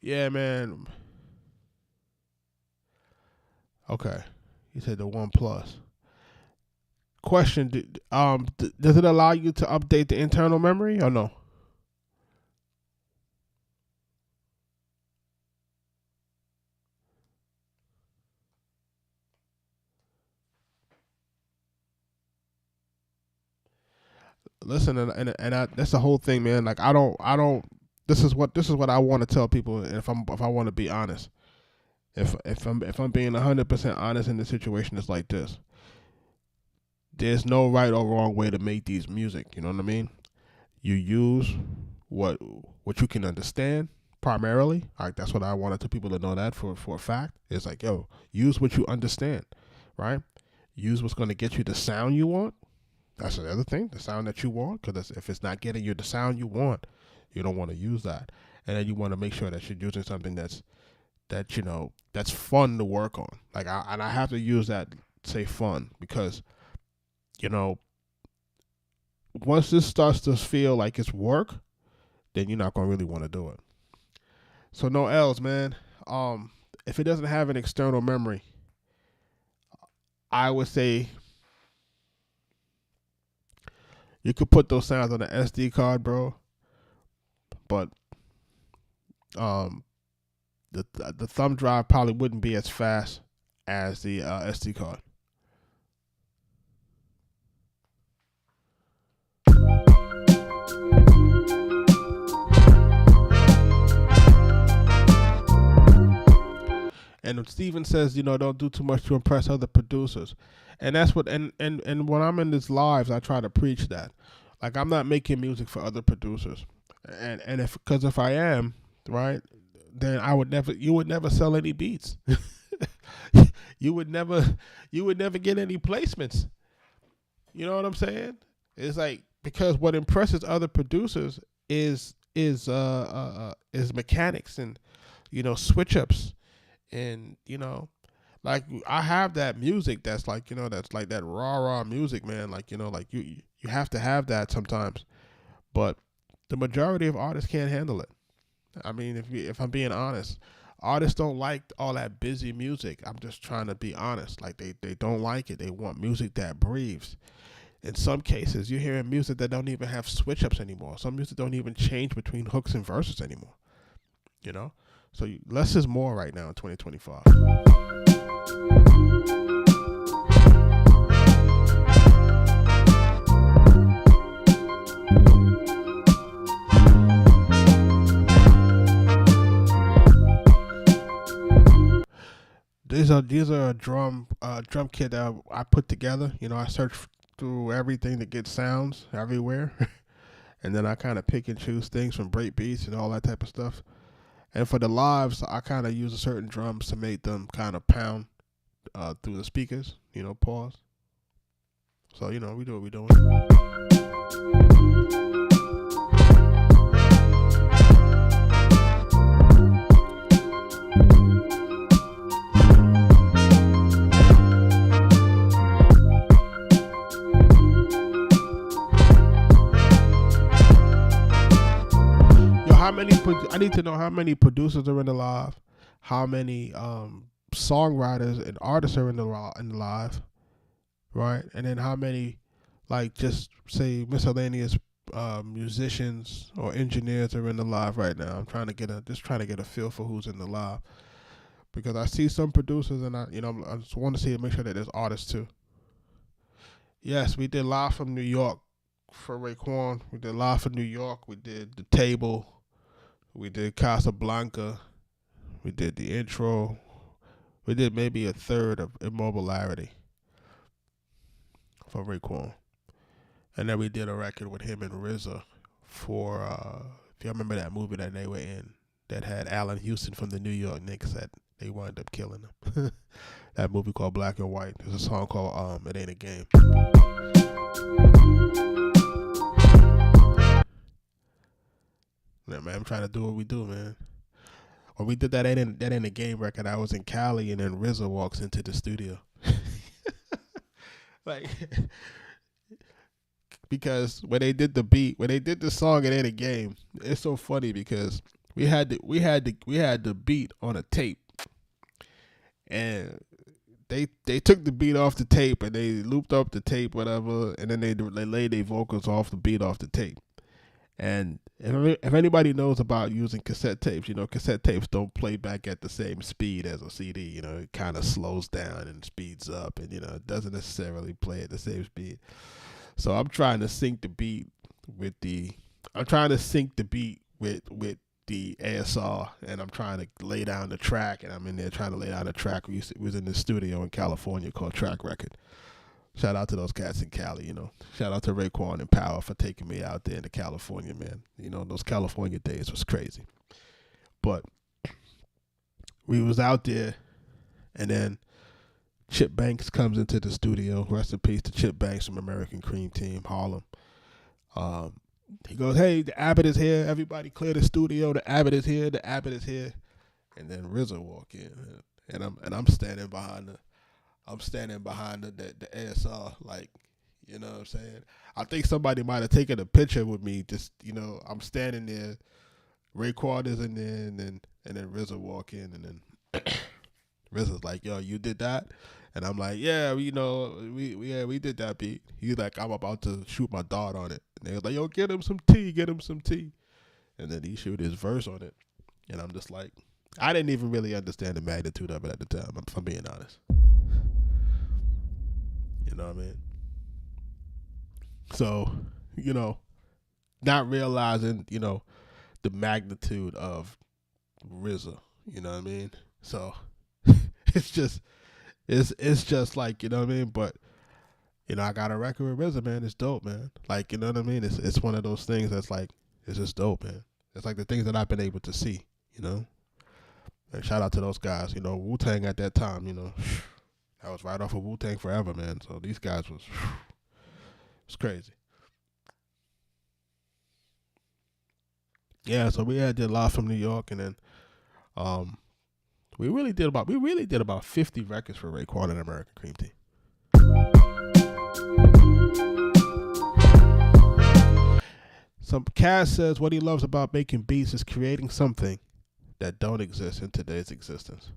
Yeah, man. Okay, you said the One Plus. Question: does it allow you to update the internal memory or no? listen, that's the whole thing, man. Like I don't. This is what I want to tell people. If I want to be honest, if I'm being 100% honest in the situation, it's like this. There's no right or wrong way to make these music. You know what I mean? You use what you can understand primarily. Like that's what I wanted people to know that for a fact. It's like, yo, use what you understand, right? Use what's going to get you the sound you want. That's the other thing, the sound that you want. Because if it's not getting you the sound you want, you don't want to use that. And then you want to make sure that you're using something that's fun to work on. Like I have to use that, say fun, because once this starts to feel like it's work, then you're not gonna really want to do it. So no L's, man. If it doesn't have an external memory, I would say you could put those sounds on an SD card, bro. But the thumb drive probably wouldn't be as fast as the SD card. And Steven says, don't do too much to impress other producers. And that's what, and when I'm in these lives, I try to preach that. Like, I'm not making music for other producers. And if I am, right, then you would never sell any beats. you would never get any placements. You know what I'm saying? It's like, because what impresses other producers is mechanics and, switch ups. And like I have that music that's like that's like that raw music, man. Like like you have to have that sometimes, but the majority of artists can't handle it. I mean, if I'm being honest, artists don't like all that busy music. I'm just trying to be honest. Like they don't like it. They want music that breathes. In some cases, you're hearing music that don't even have switch ups anymore. Some music don't even change between hooks and verses anymore. So less is more right now in 2025. These are a drum kit that I put together. I search through everything to get sounds everywhere, and then I kind of pick and choose things from break beats and all that type of stuff. And for the lives, I kind of use a certain drums to make them kind of pound through the speakers, pause. So, we do what we're doing. I need to know how many producers are in the live, how many songwriters and artists are in the live, right? And then how many, like, just say miscellaneous musicians or engineers are in the live right now. I'm trying to get a feel for who's in the live, because I see some producers and I just want to make sure that there's artists too. Yes, we did live from New York for Raekwon. We did live from New York. We did The Table. We did Casablanca. We did the intro. We did maybe a third of Immobilarity for Raekwon. And then we did a record with him and RZA for, if you remember that movie that they were in, that had Allen Houston from the New York Knicks that they wound up killing him. That movie called Black and White. There's a song called It Ain't a Game. Yeah, man, I'm trying to do what we do, man. When we did that ain't a game record, I was in Cali, and then RZA walks into the studio. Like, because when they did the song, It Ain't a Game, it's so funny because we had the beat on a tape, and they took the beat off the tape and they looped up the tape, whatever, and then they laid their vocals off the beat off the tape. And if anybody knows about using cassette tapes, cassette tapes don't play back at the same speed as a CD. It kind of slows down and speeds up, and it doesn't necessarily play at the same speed. So I'm trying to sync the beat with the. I'm trying to sync the beat with the ASR, and I'm trying to lay down the track, and I'm in there trying to lay down the track. We was in the studio in California called Track Record. Shout out to those cats in Cali, you know. Shout out to Raekwon and Power for taking me out there into California, man. You know, those California days was crazy. But we was out there, and then Chip Banks comes into the studio. Rest in peace to Chip Banks from American Cream Team, Harlem. He goes, "Hey, the Abbott is here. Everybody clear the studio. The Abbott is here. The Abbott is here." And then RZA walk in, and I'm standing behind the ASR, like, you know what I'm saying. I think somebody might have taken a picture with me. Just, you know, I'm standing there. Raekwon is in there, and then RZA walk in, and then RZA's like, "Yo, you did that?" And I'm like, "Yeah, you know, we did that beat." He's like, "I'm about to shoot my dart on it." And they was like, "Yo, get him some tea, get him some tea." And then he shoot his verse on it. And I'm just like, I didn't even really understand the magnitude of it at the time, if I'm being honest. You know what I mean? So, you know, not realizing, you know, the magnitude of RZA, you know what I mean? So it's just like, you know what I mean? But, you know, I got a record with RZA, man. It's dope, man. Like, you know what I mean? It's one of those things that's like, it's just dope, man. It's like the things that I've been able to see, you know? And shout out to those guys, you know, Wu-Tang at that time, you know. I was right off of Wu-Tang Forever, man. So these guys it's crazy. Yeah, so we did live from New York, and then we really did about 50 records for Raekwon and American Cream Team. Some Cass says what he loves about making beats is creating something that don't exist in today's existence.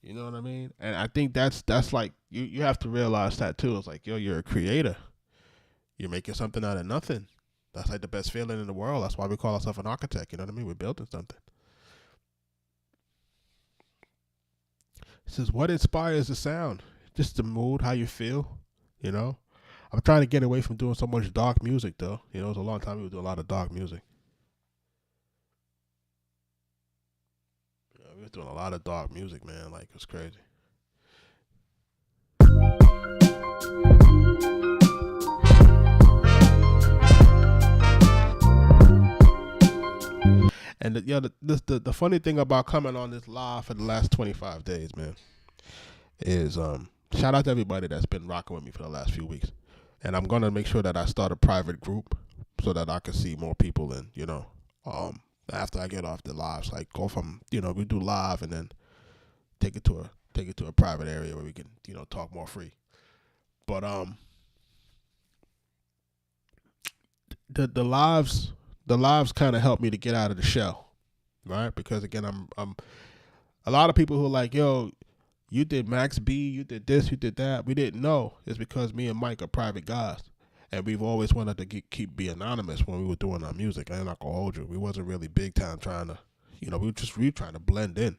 You know what I mean? And I think that's like, you have to realize that too. It's like, yo, you're a creator. You're making something out of nothing. That's like the best feeling in the world. That's why we call ourselves an architect. You know what I mean? We're building something. It says, what inspires the sound? Just the mood, how you feel, you know? I'm trying to get away from doing so much dark music, though. You know, it was a long time we would do a lot of dark music. We were doing a lot of dark music, man. Like, it's crazy. And the funny thing about coming on this live for the last 25 days, man, is shout out to everybody that's been rocking with me for the last few weeks. And I'm gonna make sure that I start a private group so that I can see more people, and, you know, after I get off the lives, like, go from, you know, we do live and then take it to a private area where we can, you know, talk more free. But the lives kind of helped me to get out of the shell, right? Because again, I'm a lot of people who are like, yo, you did Max B, you did this, you did that. We didn't know. It's because me and Mike are private guys. And we've always wanted to keep be anonymous when we were doing our music. I'm not gonna hold you. We wasn't really big time trying to, you know, we were trying to blend in.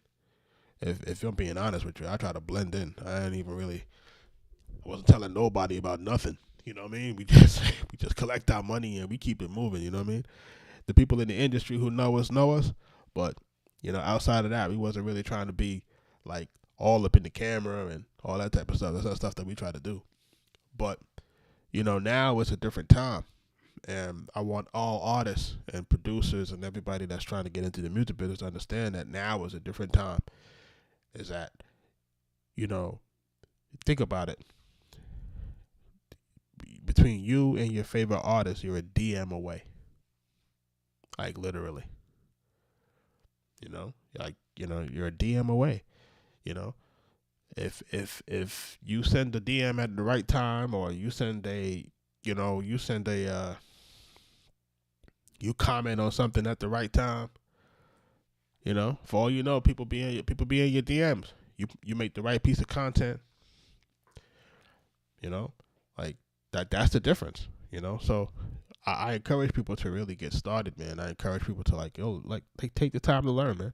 If I'm being honest with you, I try to blend in. I wasn't telling nobody about nothing. You know what I mean? We just collect our money and we keep it moving. You know what I mean? The people in the industry who know us, but, you know, outside of that, we wasn't really trying to be like all up in the camera and all that type of stuff. That's not stuff that we try to do. But, you know, now it's a different time, and I want all artists and producers and everybody that's trying to get into the music business to understand that now is a different time. Is that, you know, think about it. Between you and your favorite artist, you're a DM away. Like, literally. You know, like, you know, you're a DM away. You know, if you send a DM at the right time, or you you comment on something at the right time, you know, for all you know, people be in your DMs. You make the right piece of content. You know, like that's the difference. You know, so I encourage people to really get started, man. I encourage people to take the time to learn, man.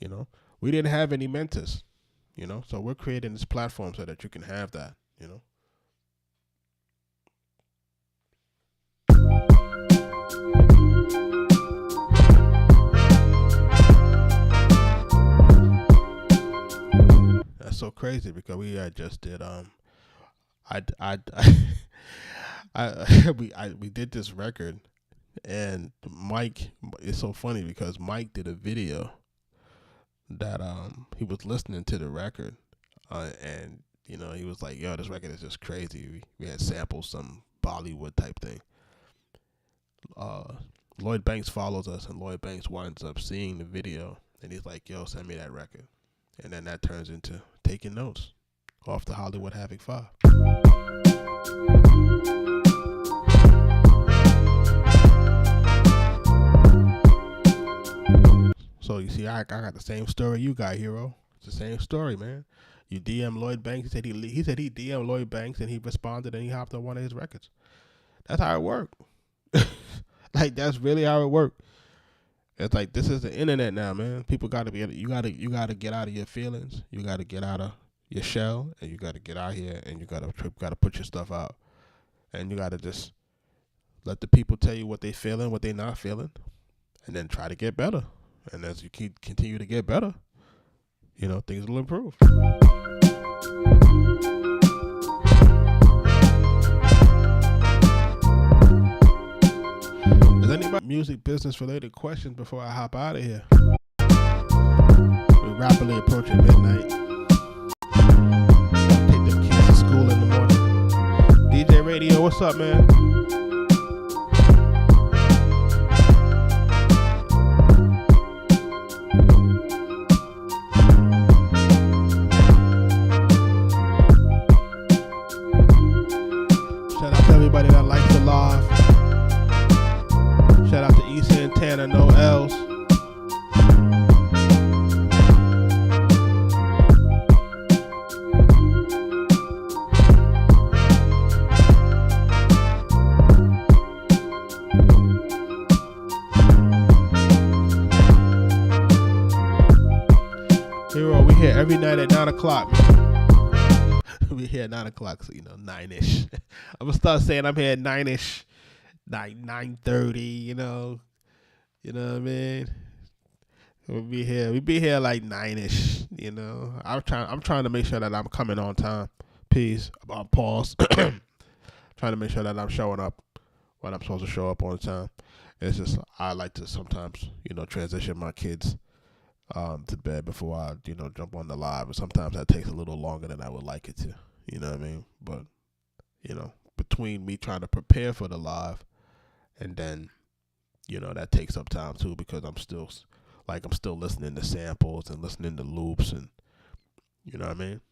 You know, we didn't have any mentors. You know, so we're creating this platform so that you can have that, you know. crazy because we had just did I we did this record, and Mike. It's so funny because Mike did a video that he was listening to the record, and he was like, "Yo, this record is just crazy." We had sampled some Bollywood type thing. Lloyd Banks follows us, and Lloyd Banks winds up seeing the video, and he's like, "Yo, send me that record," and then that turns into taking notes off the Hollywood Havoc 5. So you see, I got the same story you got, hero. It's the same story, man. You DM Lloyd Banks. He said he DM Lloyd Banks, and he responded, and he hopped on one of his records. That's how it worked. Like, that's really how it worked. It's like, this is the internet now, man. People gotta you gotta get out of your feelings. You gotta get out of your shell, and you gotta get out here, and you gotta put your stuff out, and you gotta just let the people tell you what they feeling, what they not feeling, and then try to get better. And as you continue to get better, things will improve. Does anybody music business related questions before I hop out of here? We're rapidly approaching midnight. Take them kids to school in the morning. DJ Radio, what's up, man? Shout out to everybody that likes the live. Shout out to East Santana, no L's. Hero, we here every night at 9 o'clock, man. We here at 9 o'clock, so 9-ish. I'm gonna start saying I'm here at 9-ish. 9:30, you know what I mean? We be here like 9-ish, I'm trying to make sure that I'm coming on time. Peace. Pause. Trying to make sure that I'm showing up when I'm supposed to show up on time. It's just I like to sometimes, transition my kids to bed before I, jump on the live. And sometimes that takes a little longer than I would like it to. You know what I mean? But, between me trying to prepare for the live and then, that takes up time too, because I'm still listening to samples and listening to loops, and you know what I mean?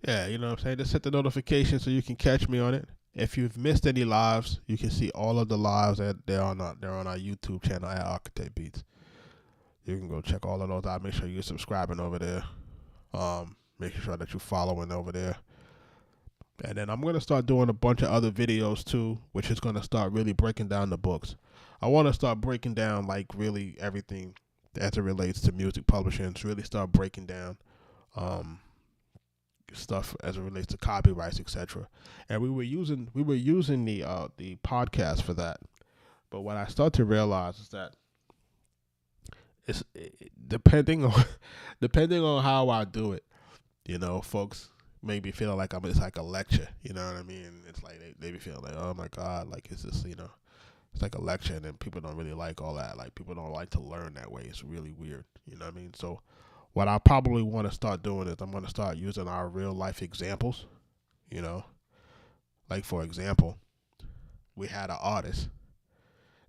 Yeah, you know what I'm saying? Just set the notification so you can catch me on it. If you've missed any lives, you can see all of the lives they're on our YouTube channel at Arkatech Beatz. You can go check all of those out. Make sure you're subscribing over there. Making sure that you're following over there. And then I'm going to start doing a bunch of other videos too, which is going to start really breaking down the books. I want to start breaking down like really everything as it relates to music publishing. To really start breaking down stuff as it relates to copyrights, etc. And we were using the podcast for that. But what I start to realize is that depending on how I do it, folks may be feeling like it's like a lecture, you know what I mean? It's like they be feeling like, oh my God, like it's just, it's like a lecture, and then people don't really like all that. Like, people don't like to learn that way. It's really weird, you know what I mean? So what I probably want to start doing is I'm going to start using our real life examples, like for example, we had an artist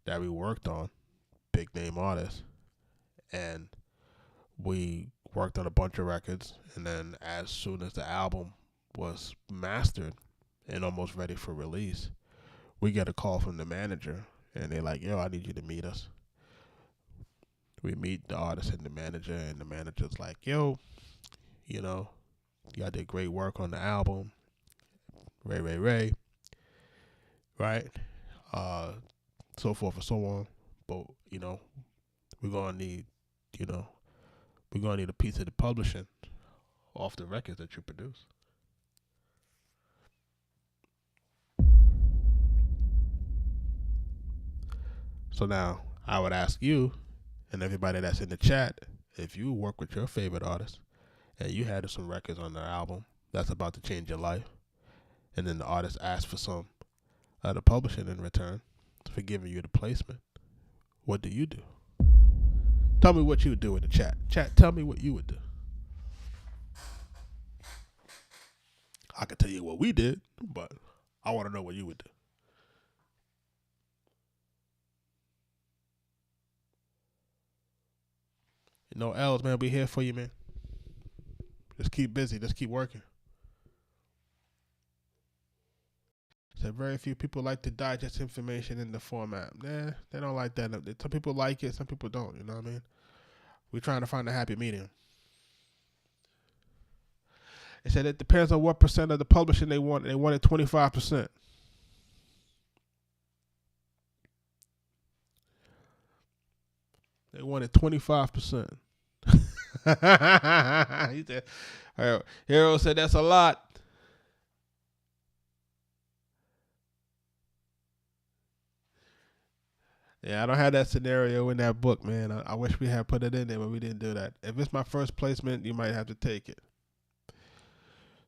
that we worked on, big name artist, and we worked on a bunch of records, and then as soon as the album was mastered and almost ready for release, we get a call from the manager, and they're like, yo, I need you to meet us. We meet the artist and the manager's like, yo, y'all did great work on the album, Ray, right? So forth and so on, but, we're going to need, we're going to need a piece of the publishing off the records that you produce. So now I would ask you, and everybody that's in the chat, if you work with your favorite artist and you had some records on their album that's about to change your life, and then the artist asks for some the publishing in return for giving you the placement, what do you do? Tell me what you would do in the chat. Chat, tell me what you would do. I could tell you what we did, but I want to know what you would do. No L's, man. We here for you, man. Just keep busy. Just keep working. So very few people like to digest information in the format. Nah, they don't like that. Some people like it. Some people don't. You know what I mean? We're trying to find a happy medium. It said it depends on what percent of the publishing they want. They wanted 25%. They wanted 25%. He said, Hero said that's a lot. Yeah, I don't have that scenario in that book, man. I wish we had put it in there, but we didn't do that. If it's my first placement, you might have to take it.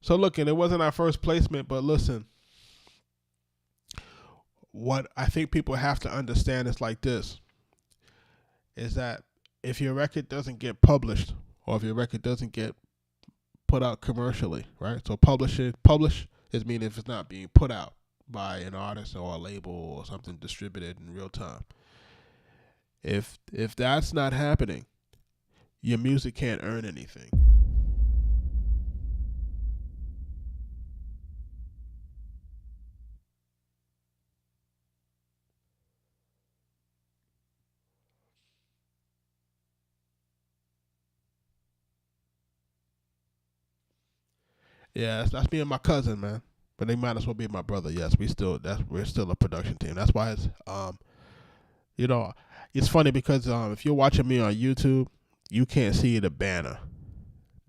So look, and it wasn't our first placement, but listen, what I think people have to understand is like this, is that if your record doesn't get published or if your record doesn't get put out commercially, right? So publish is meaning if it's not being put out by an artist or a label or something distributed in real time. If that's not happening, your music can't earn anything. Yeah, that's me and my cousin, man. But they might as well be my brother. Yes, we're still a production team. That's why it's it's funny because if you're watching me on YouTube, you can't see the banner.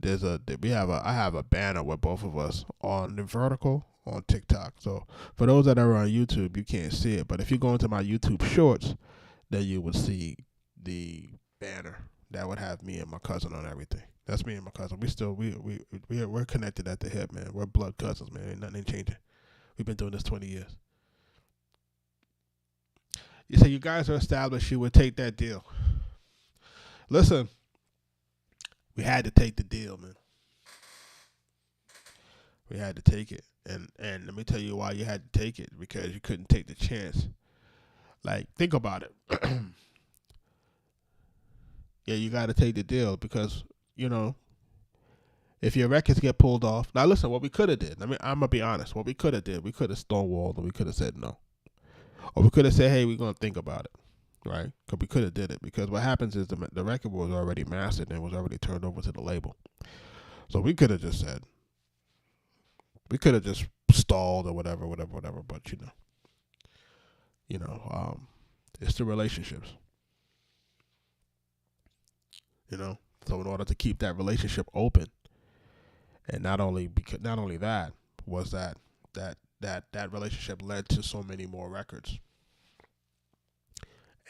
I have a banner with both of us on the vertical on TikTok. So for those that are on YouTube, you can't see it. But if you go into my YouTube Shorts, then you would see the banner that would have me and my cousin on everything. That's me and my cousin. We're connected at the hip, man. We're blood cousins, man. Ain't nothing changing. We've been doing this 20 years. You say you guys are established. You would take that deal. Listen, we had to take the deal, man. We had to take it, and let me tell you why you had to take it, because you couldn't take the chance. Like, think about it. Yeah, you got to take the deal because, if your records get pulled off. Now, listen, what we could have did. I mean, I'm going to be honest. What we could have did, we could have stonewalled and we could have said no. Or we could have said, hey, we're going to think about it, right? Because we could have did it. Because what happens is the record was already mastered and was already turned over to the label. So we could have just said, we could have just stalled or whatever. But, it's the relationships. So in order to keep that relationship open, and not only that was that relationship led to so many more records,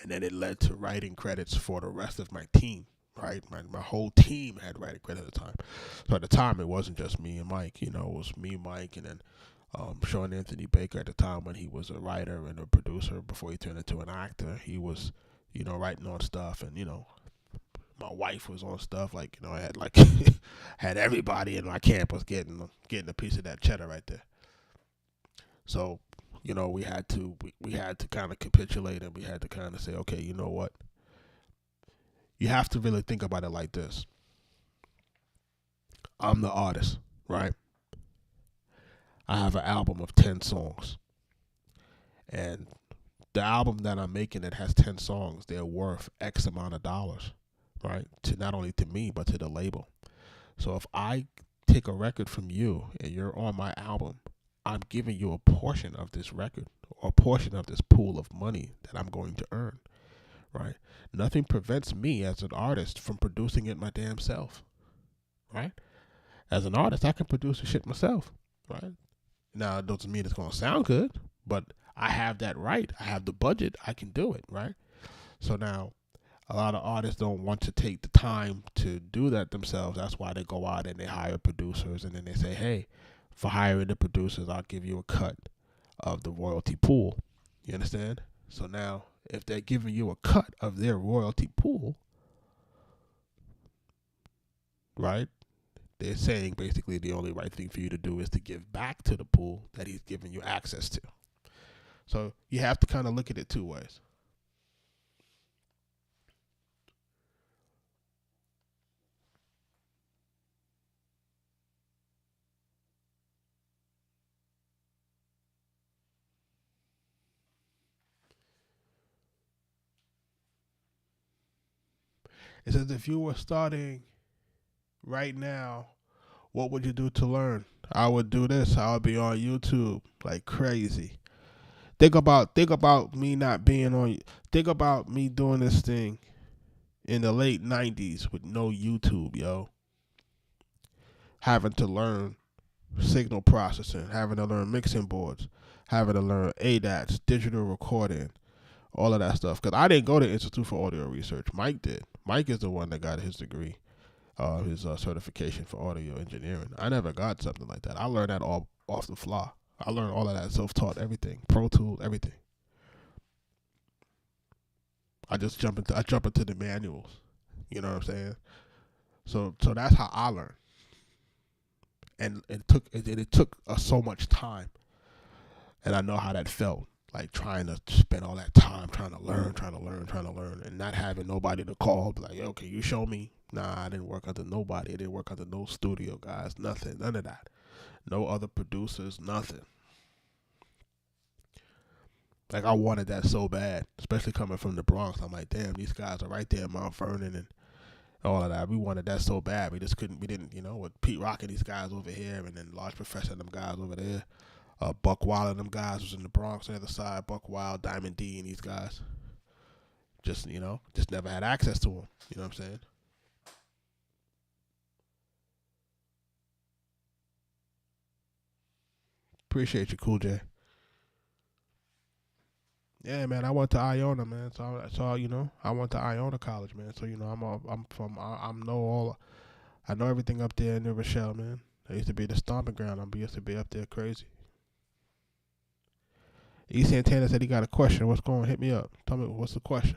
and then it led to writing credits for the rest of my team. Right, my whole team had writing credit at the time. So at the time, it wasn't just me and Mike. It was me, Mike, and then Sean Anthony Baker at the time when he was a writer and a producer before he turned into an actor. He was, writing on stuff, and my wife was on stuff. Like, I had had everybody in my campus getting a piece of that cheddar right there. So, we had to kind of capitulate, and we had to kind of say, okay, you know what? You have to really think about it like this. I'm the artist, right? I have an album of 10 songs. And the album that I'm making that has 10 songs, they're worth X amount of dollars, right? To not only to me, but to the label. So if I take a record from you and you're on my album, I'm giving you a portion of this record or a portion of this pool of money that I'm going to earn. Right? Nothing prevents me as an artist from producing it my damn self. Right? As an artist, I can produce the shit myself. Right? Now, it doesn't mean it's going to sound good, but I have that right. I have the budget. I can do it. Right? So now, A lot of artists don't want to take the time to do that themselves. That's why they go out and they hire producers, and then they say, hey, for hiring the producers, I'll give you a cut of the royalty pool. You understand? So now, if they're giving you a cut of their royalty pool, right, they're saying basically the only right thing for you to do is to give back to the pool that he's giving you access to. So you have to kind of look at it two ways. It says if you were starting right now, what would you do to learn? I would do this. I would be on YouTube like crazy. Think about me not being on. Think about me doing this thing in the late 90s with no YouTube, yo. Having to learn signal processing, having to learn mixing boards, having to learn ADATs, digital recording, all of that stuff. Because I didn't go to Institute for Audio Research. Mike did. Mike is the one that got his degree, his certification for audio engineering. I never got something like that. I learned that all off the fly. I learned all of that self-taught, everything, Pro Tools, everything. I jump into the manuals. You know what I'm saying? So that's how I learned. And it took so much time, and I know how that felt. Like trying to spend all that time trying to learn, and not having nobody to call. Be like, yo, can you show me? Nah, I didn't work under nobody. I didn't work under no studio guys. Nothing. None of that. No other producers. Nothing. Like I wanted that so bad, especially coming from the Bronx. I'm like, damn, these guys are right there in Mount Vernon and all of that. We wanted that so bad. We just couldn't. We didn't. You know, with Pete Rock and these guys over here, and then Large Professor and them guys over there. Buck Wild and them guys was in the Bronx on the other side. Buck Wild, Diamond D, and these guys. Just never had access to them. You know what I'm saying? Appreciate you, Cool J. Yeah, man. I went to Iona, man. So I went to Iona College, man. So I know everything up there in New Rochelle, man. I used to be the stomping ground. I used to be up there crazy. E. Santana said he got a question. What's going on? Hit me up. Tell me, what's the question?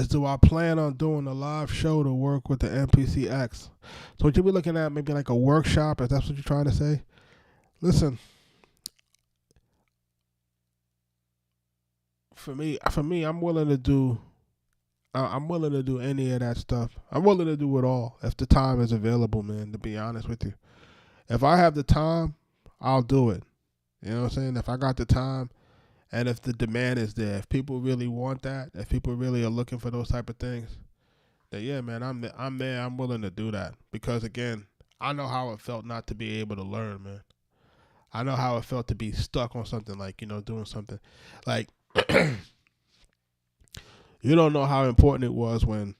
Do I plan on doing a live show to work with the MPCX? So would you be looking at maybe like a workshop, if that's what you're trying to say? Listen, for me, I'm willing to do any of that stuff. I'm willing to do it all if the time is available, man, to be honest with you. If I have the time, I'll do it. You know what I'm saying? If I got the time, and if the demand is there, if people really want that, if people really are looking for those type of things, then yeah, man, I'm there. I'm willing to do that because again, I know how it felt not to be able to learn, man. I know how it felt to be stuck on something like doing something like you don't know how important it was when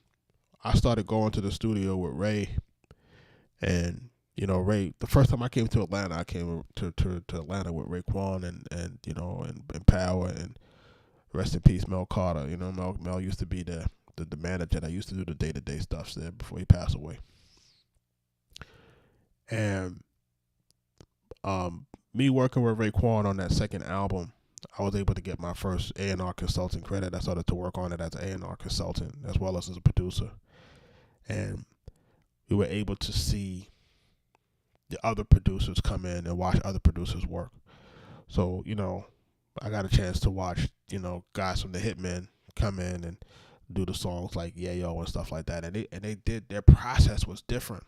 I started going to the studio with Ray, and Ray, the first time I came to Atlanta, I came to Atlanta with Raekwon and Power, and rest in peace, Mel Carter. Mel used to be the manager that used to do the day-to-day stuff there before he passed away. And me working with Raekwon on that second album, I was able to get my first A&R consulting credit. I started to work on it as an A&R consultant as well as a producer. And we were able to see the other producers come in and watch other producers work. So, I got a chance to watch, guys from the Hitmen come in and do the songs like Yayo and stuff like that. And they did, their process was different.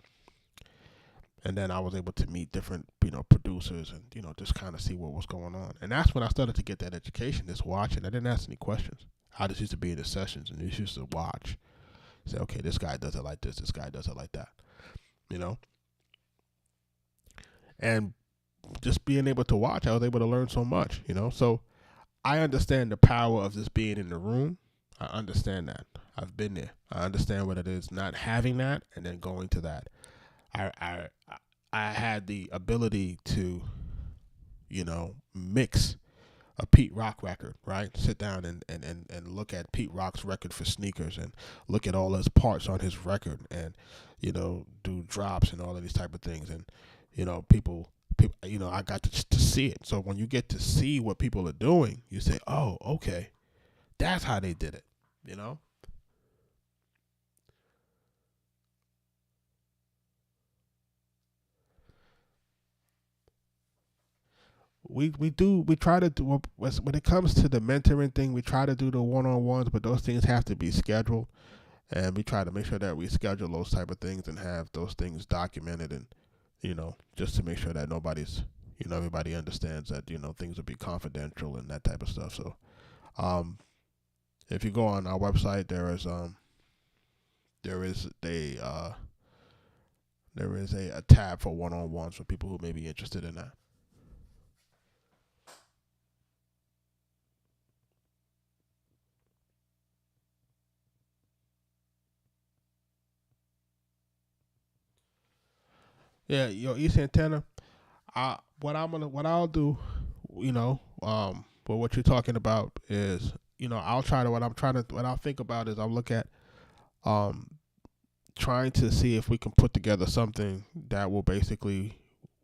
And then I was able to meet different, producers and, just kind of see what was going on. And that's when I started to get that education, just watching. I didn't ask any questions. I just used to be in the sessions and just used to watch. Say, okay, this guy does it like this guy does it like that, And just being able to watch, I was able to learn so much, So I understand the power of just being in the room. I understand that. I've been there. I understand what it is not having that and then going to that. I had the ability to, mix a Pete Rock record, right? Sit down and look at Pete Rock's record for Sneakers and look at all his parts on his record and, do drops and all of these type of things. And, people, I got to see it. So when you get to see what people are doing, you say, oh, okay, that's how they did it, We try to do, when it comes to the mentoring thing, we try to do the one-on-ones, but those things have to be scheduled, and we try to make sure that we schedule those type of things and have those things documented, and just to make sure that nobody's, everybody understands that things will be confidential and that type of stuff. So if you go on our website, there is a tab for one-on-ones for people who may be interested in that. Yeah, East Antenna. What I'll do, but what you're talking about is, I'll think about is I'll look at, trying to see if we can put together something that will basically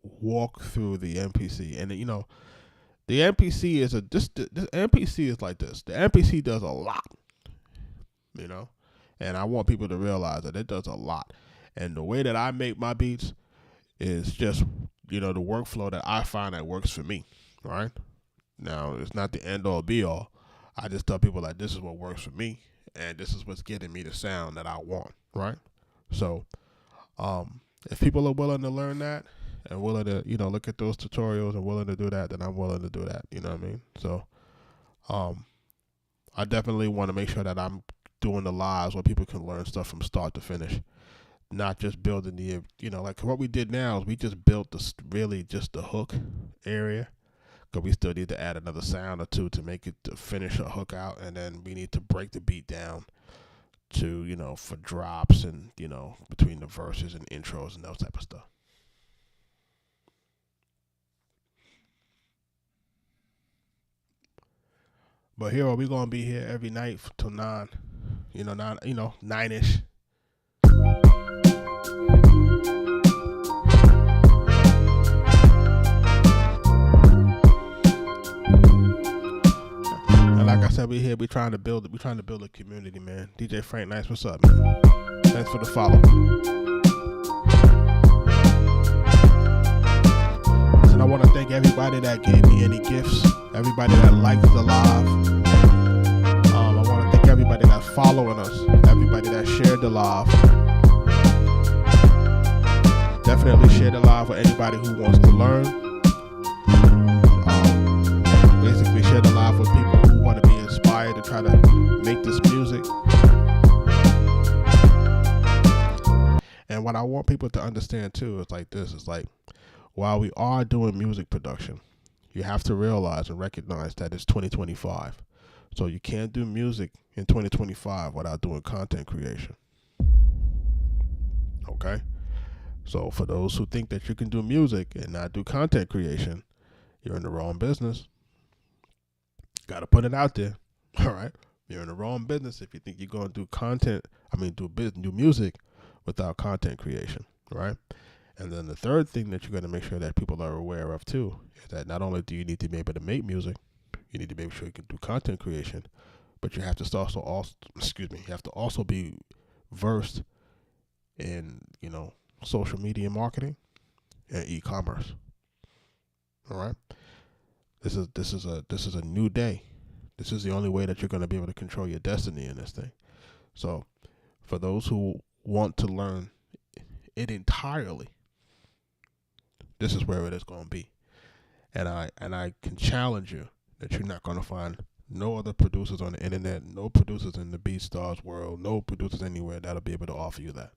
walk through the MPC, and the MPC is the MPC is like this. The MPC does a lot, and I want people to realize that it does a lot. And the way that I make my beats is just, the workflow that I find that works for me, right? Now, it's not the end all be all. I just tell people like, this is what works for me, and this is what's getting me the sound that I want, right? So, if people are willing to learn that and willing to, look at those tutorials and willing to do that, then I'm willing to do that, you know what I mean? So, I definitely want to make sure that I'm doing the lives where people can learn stuff from start to finish. Not just building the, like what we did now is we just built just the hook area, because we still need to add another sound or two to make it to finish a hook out, and then we need to break the beat down to, for drops and, between the verses and intros and those type of stuff. But here we're gonna be here every night till 9, 9ish. Like I said, we're trying to build a community, man. DJ Frank Nice, what's up, man? Thanks for the follow. Listen, I want to thank everybody that gave me any gifts, everybody that liked the live. I want to thank everybody that's following us, everybody that shared the live. Definitely share the live with anybody who wants to learn. Basically share the live with people who want to be inspired to try to make this music. And what I want people to understand too is like this. It's like, while we are doing music production, you have to realize and recognize that it's 2025. So you can't do music in 2025 without doing content creation. Okay? So for those who think that you can do music and not do content creation, you're in the wrong business. Got to put it out there. All right? You're in the wrong business if you think you're going to do music without content creation, right? And then the third thing that you're going to make sure that people are aware of too is that not only do you need to be able to make music, you need to make sure you can do content creation, but you have to also be versed in, social media marketing and e-commerce. All right? This is a new day. This is the only way that you're going to be able to control your destiny in this thing. So for those who want to learn it entirely, this is where it is going to be. And I can challenge you that you're not going to find no other producers on the internet, no producers in the BeatStars world, no producers anywhere that'll be able to offer you that.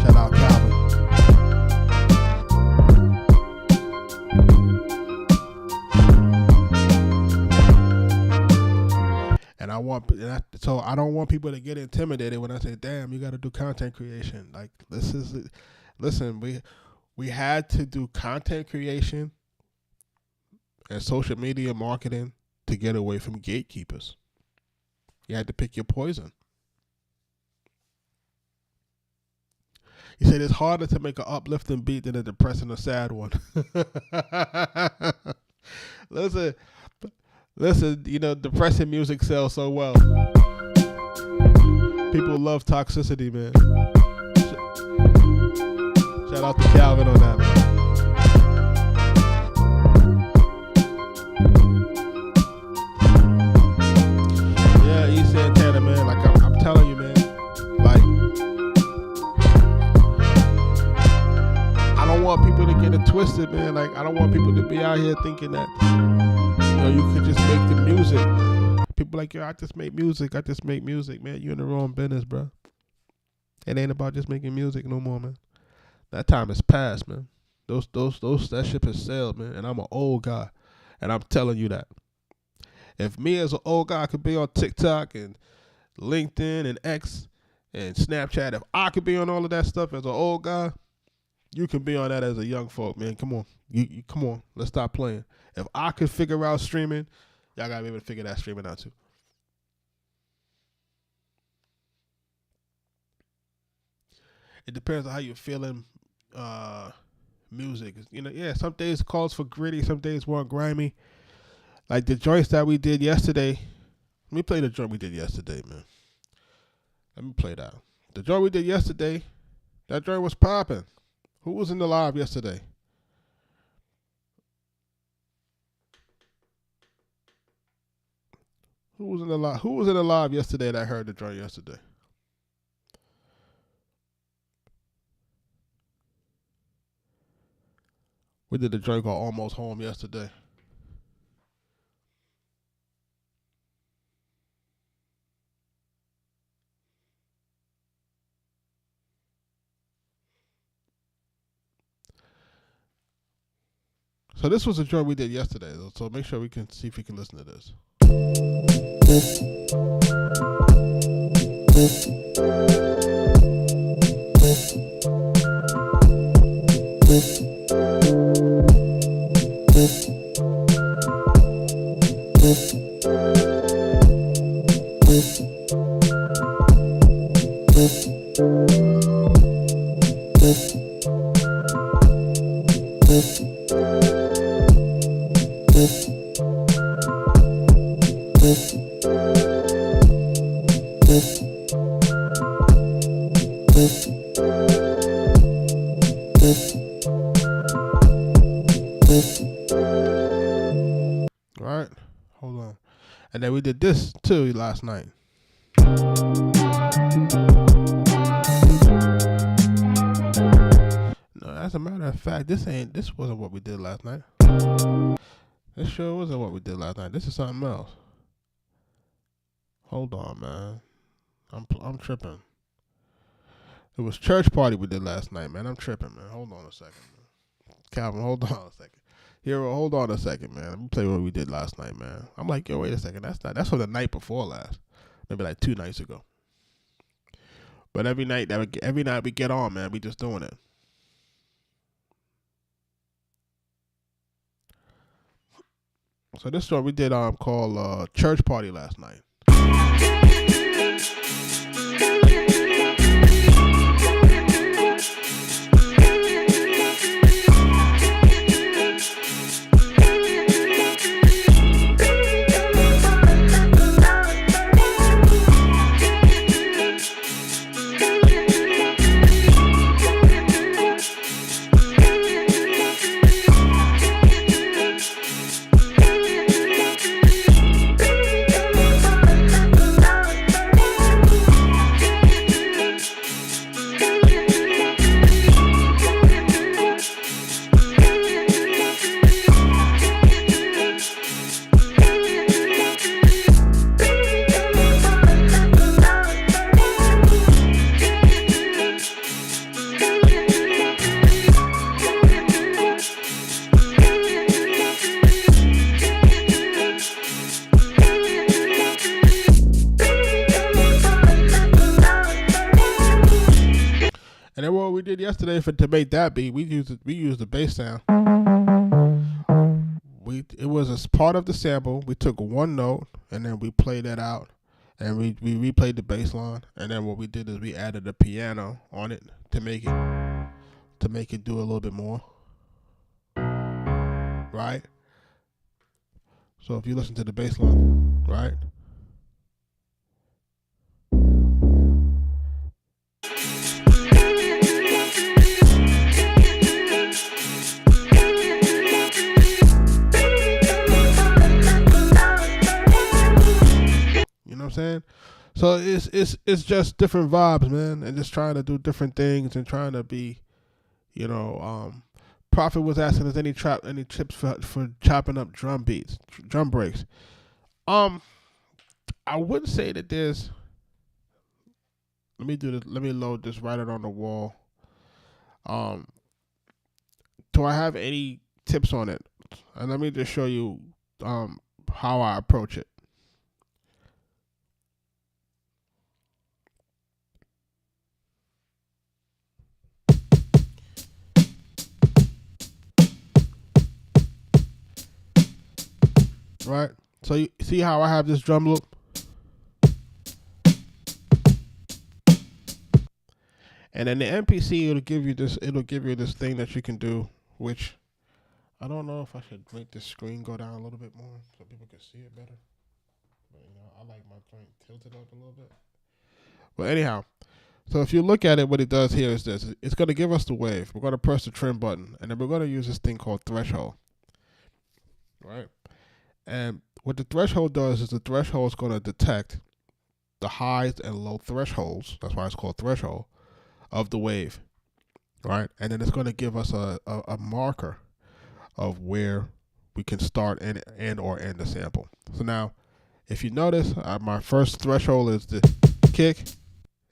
Shout out Calvin. And so I don't want people to get intimidated when I say, "Damn, you got to do content creation." Like listen, we had to do content creation and social media marketing to get away from gatekeepers. You had to pick your poison. You said it's harder to make an uplifting beat than a depressing or sad one. Listen, depressing music sells so well. People love toxicity, man. Shout out to Calvin on that, man. Yeah, East Santana, man. Like I'm telling you, man. Like, I don't want people to get it twisted, man. Like, I don't want people to be out here thinking that you could just make the music. People like, yo, I just make music, man. You in the wrong business, bro. It ain't about just making music no more, man. That time is past, man. That ship has sailed, man. And I'm an old guy, and I'm telling you that. If me as an old guy could be on TikTok and LinkedIn and X and Snapchat, if I could be on all of that stuff as an old guy, you can be on that as a young folk, man. Come on. You come on. Let's stop playing. If I could figure out streaming, y'all gotta be able to figure that streaming out too. It depends on how you're feeling music. Some days it calls for gritty, some days more grimy. Like the joints that we did yesterday. Let me play the joint we did yesterday, man. Let me play that. The joint we did yesterday, that joint was popping. Who was in the live yesterday? Who was in the live yesterday that heard the joint yesterday? We did the joint called Almost Home yesterday. So this was a joint we did yesterday. So make sure we can see if we can listen to this. All right, hold on. And then we did this too last night. No, as a matter of fact, this wasn't what we did last night. This sure wasn't what we did last night. This is something else. Hold on, man. I'm tripping. It was church party we did last night, man. I'm tripping, man. Hold on a second, man. Calvin, hold on a second. Hero, hold on a second, man. Let me play what we did last night, man. I'm like, yo, wait a second. That's from the night before last. Maybe like 2 nights ago. But every night we get on, man, we just doing it. So this one we did called Church Party last night. yesterday to make that beat, we used the bass sound. It was a part of the sample. We took one note and then we played that out, and we replayed the bass line, and then what we did is we added a piano on it to make it do a little bit more. Right? So if you listen to the bass line, right? You know what I'm saying? So it's just different vibes, man, and just trying to do different things and trying to be, Prophet was asking us any tips for chopping up drum beats, drum breaks. I wouldn't say that there's. Let me do this. Let me load this, write it on the wall. Do I have any tips on it? And let me just show you how I approach it. Right? So you see how I have this drum loop? And then the MPC, it'll give you this thing that you can do, which I don't know if I should make this screen go down a little bit more so people can see it better. But I like my joint tilted up a little bit. But anyhow, so if you look at it, what it does here is this. It's going to give us the wave. We're going to press the trim button, and then we're going to use this thing called threshold. Right? And what the threshold does is the threshold is going to detect the highs and low thresholds. That's why it's called threshold of the wave, right? And then it's going to give us a marker of where we can start and or end the sample. So now, if you notice, my first threshold is the kick,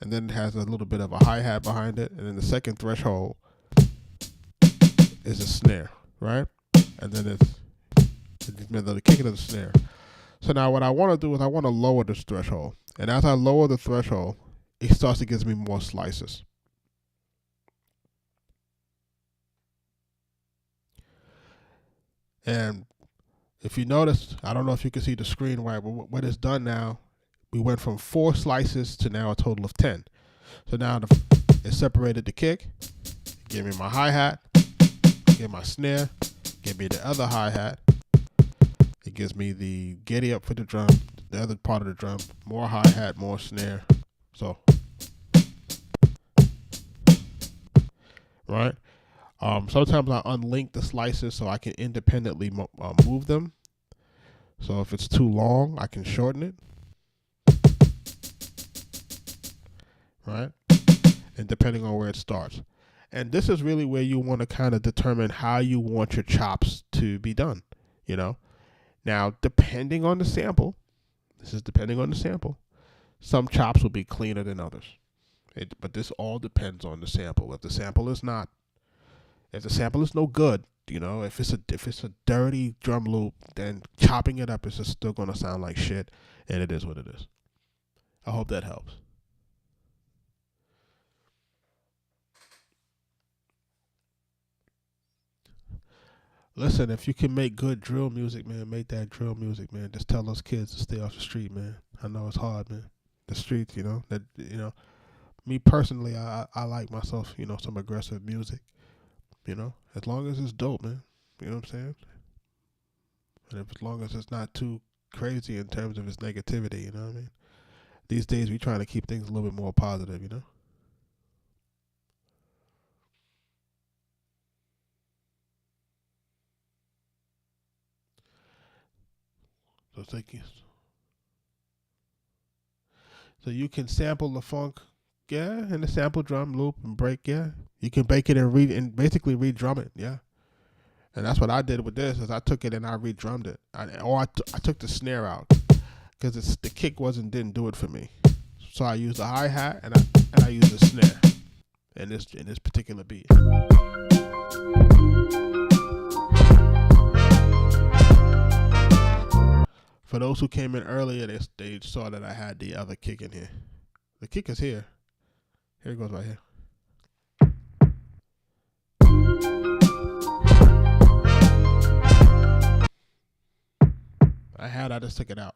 and then it has a little bit of a hi-hat behind it, and then the second threshold is a snare, right? And then it's the kicking of the snare. So now what I want to do is I want to lower this threshold. And as I lower the threshold, it starts to give me more slices. And if you notice, I don't know if you can see the screen right, but what it's done now, we went from 4 slices to now a total of 10. So now it separated the kick, gave me my hi-hat, gave my snare, gave me the other hi-hat. It gives me the giddy up for the drum, the other part of the drum, more hi-hat, more snare. So, right? Sometimes I unlink the slices so I can independently move them. So if it's too long, I can shorten it. Right? And depending on where it starts. And this is really where you want to kind of determine how you want your chops to be done, Now, depending on the sample, some chops will be cleaner than others. But this all depends on the sample. If the sample is no good, if it's a dirty drum loop, then chopping it up is just still going to sound like shit, and it is what it is. I hope that helps. Listen, if you can make good drill music, man, make that drill music, man. Just tell those kids to stay off the street, man. I know it's hard, man. The streets, me personally, I like myself, some aggressive music, as long as it's dope, man. You know what I'm saying? And as long as it's not too crazy in terms of its negativity, you know what I mean? These days, we trying to keep things a little bit more positive, So you can sample the funk, yeah, and the sample drum loop and break, yeah. You can bake it and basically re-drum it, yeah. And that's what I did with this, is I took it and I re-drummed it. I took the snare out because the kick didn't do it for me. So I used the hi-hat and I used the snare in this particular beat. For those who came in earlier, they saw that I had the other kick in here. The kick is here. Here it goes right here. I just took it out.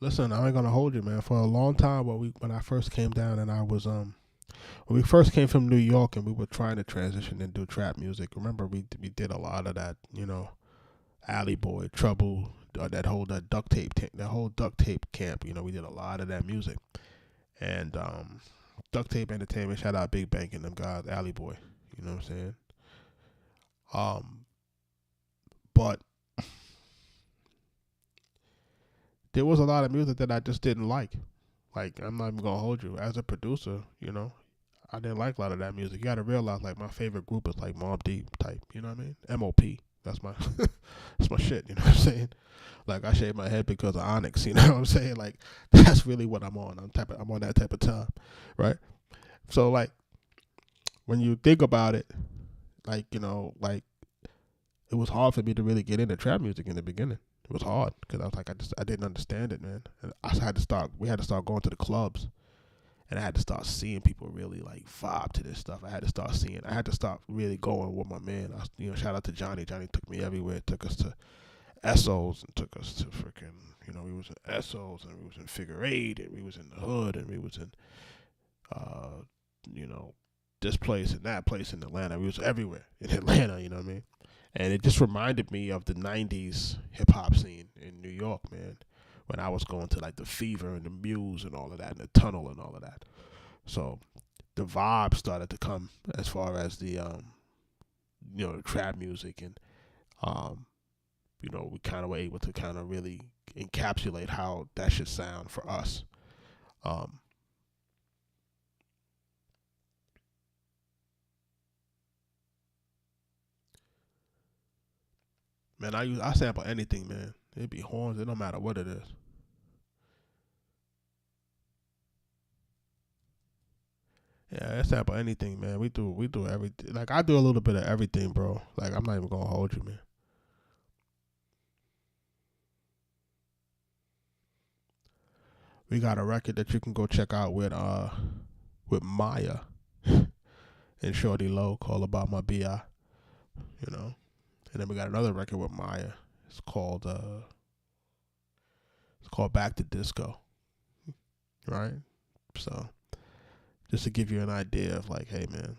Listen, I ain't gonna hold you, man. For a long time, when I first came down, and I was when we first came from New York, and we were trying to transition and do trap music. Remember, we did a lot of that, Alley Boy, Trouble, that whole duct tape camp. We did a lot of that music, and Duct Tape Entertainment. Shout out Big Bank and them guys, Alley Boy. You know what I'm saying? But there was a lot of music that I just didn't like. Like, I'm not even gonna hold you. As a producer, I didn't like a lot of that music. You gotta realize, like, my favorite group is like Mobb Deep type. You know what I mean? MOP. That's my that's my shit. You know what I'm saying? Like, I shave my head because of Onyx. You know what I'm saying? Like, that's really what I'm on. I'm on that type of time, right? So, like, when you think about it, like, like, it was hard for me to really get into trap music in the beginning. It was hard because I was like, I didn't understand it, man. And we had to start going to the clubs, and I had to start seeing people really like vibe to this stuff. I had to start really going with my man. Shout out to Johnny. Johnny took me everywhere. Took us to Essos and took us to freaking, we was in Essos and we was in Figure 8 and we was in the Hood and we was in, this place and that place in Atlanta. We was everywhere in Atlanta, you know what I mean? And it just reminded me of the 90s hip-hop scene in New York, man, when I was going to, like, the Fever and the Muse and all of that, and the Tunnel and all of that. So the vibe started to come as far as the, the trap music. And, we kind of were able to kind of really encapsulate how that should sound for us. Man, I sample anything, man. It be horns. It don't matter what it is. Yeah, I sample anything, man. We do everything. Like, I do a little bit of everything, bro. Like, I'm not even gonna hold you, man. We got a record that you can go check out with Maya and Shorty Low called About My B.I. And then we got another record with Maya. It's called Back to Disco. Right? So just to give you an idea of, like, hey, man,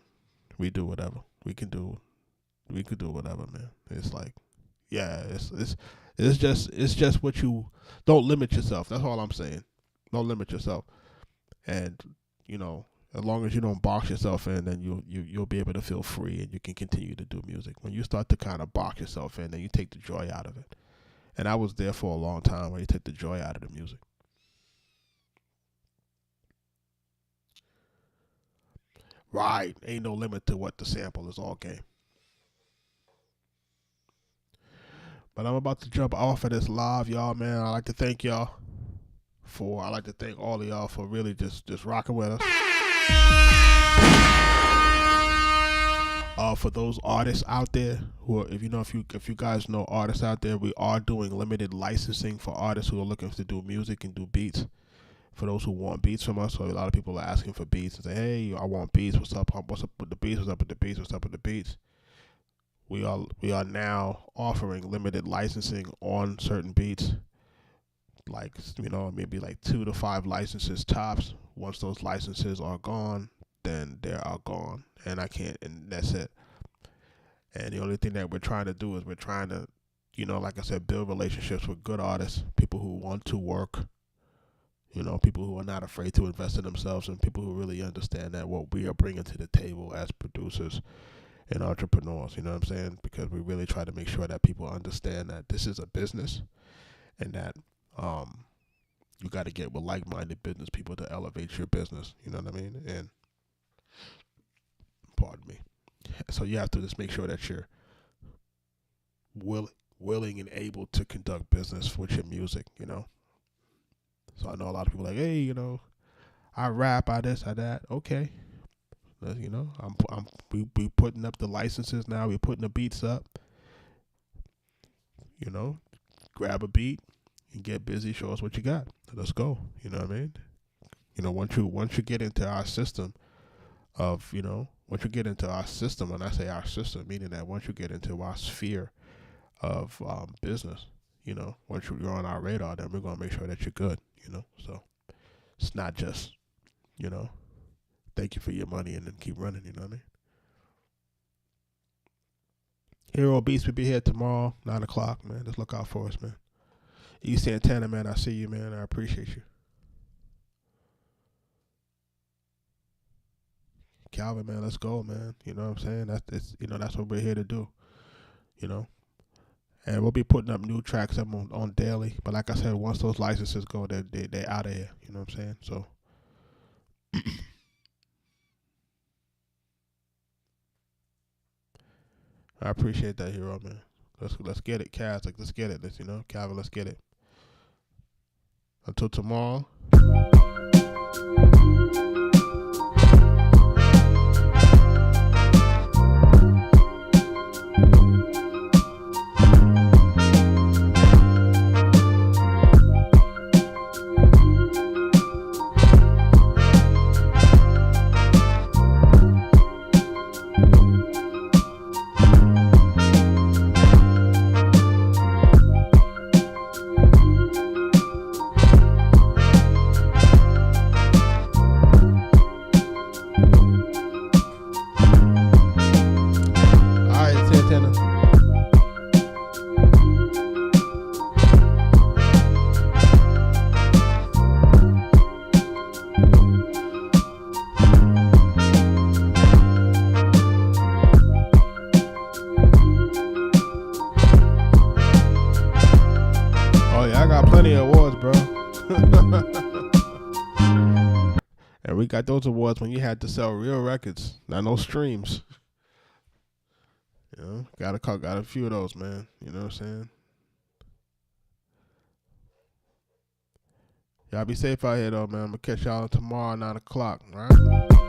we do whatever. We could do whatever, man. It's like, yeah, it's just what you don't limit yourself. That's all I'm saying. Don't limit yourself. And, as long as you don't box yourself in, then you'll be able to feel free and you can continue to do music. When you start to kind of box yourself in, then you take the joy out of it. And I was there for a long time where you take the joy out of the music. Right. Ain't no limit to what the sample is, all game. But I'm about to jump off of this live, y'all, man. I'd like to thank all of y'all for really just rocking with us. For those artists out there who are, if you guys know artists out there, we are doing limited licensing for artists who are looking to do music and do beats. For those who want beats from us, so a lot of people are asking for beats and say, hey, I want beats. What's up with the beats? What's up with the beats? What's up with the beats? We are now offering limited licensing on certain beats. Like, maybe like 2 to 5 licenses tops. Once those licenses are gone, then they are gone, and that's it. And the only thing that we're trying to do is we're trying to, like I said, build relationships with good artists, people who want to work, people who are not afraid to invest in themselves, and people who really understand that what we are bringing to the table as producers and entrepreneurs, you know what I'm saying? Because we really try to make sure that people understand that this is a business, and that you got to get with like-minded business people to elevate your business, you know what I mean? And pardon me. So you have to just make sure that you're willing and able to conduct business with your music, So I know a lot of people like, hey, I rap, I this, I that. Okay, we putting up the licenses now. We're putting the beats up. Grab a beat, You get busy, show us what you got. Let's go. You know what I mean? You know, once you get into our system of, you know, once you get into our system, when I say our system, meaning that once you get into our sphere of business, you know, once you're on our radar, then we're going to make sure that you're good, you know. So it's not just, you know, thank you for your money and then keep running, you know what I mean? Hero Beats will be here tomorrow, 9 o'clock, man. Just look out for us, man. East Santana, man, I see you, man. I appreciate you. Calvin, man, let's go, man. You know what I'm saying? That's what we're here to do, you know. And we'll be putting up new tracks up on daily. But like I said, once those licenses go, they're out of here. You know what I'm saying? So I appreciate that, Hero, man. Let's get it, Kaz. Like, let's get it. Let's, you know, Calvin, let's get it. Until tomorrow. And we got those awards when you had to sell real records, not no streams. You know, got a few of those, man. You know what I'm saying? Y'all be safe out here, though, man. I'm gonna catch y'all tomorrow, 9 o'clock, right?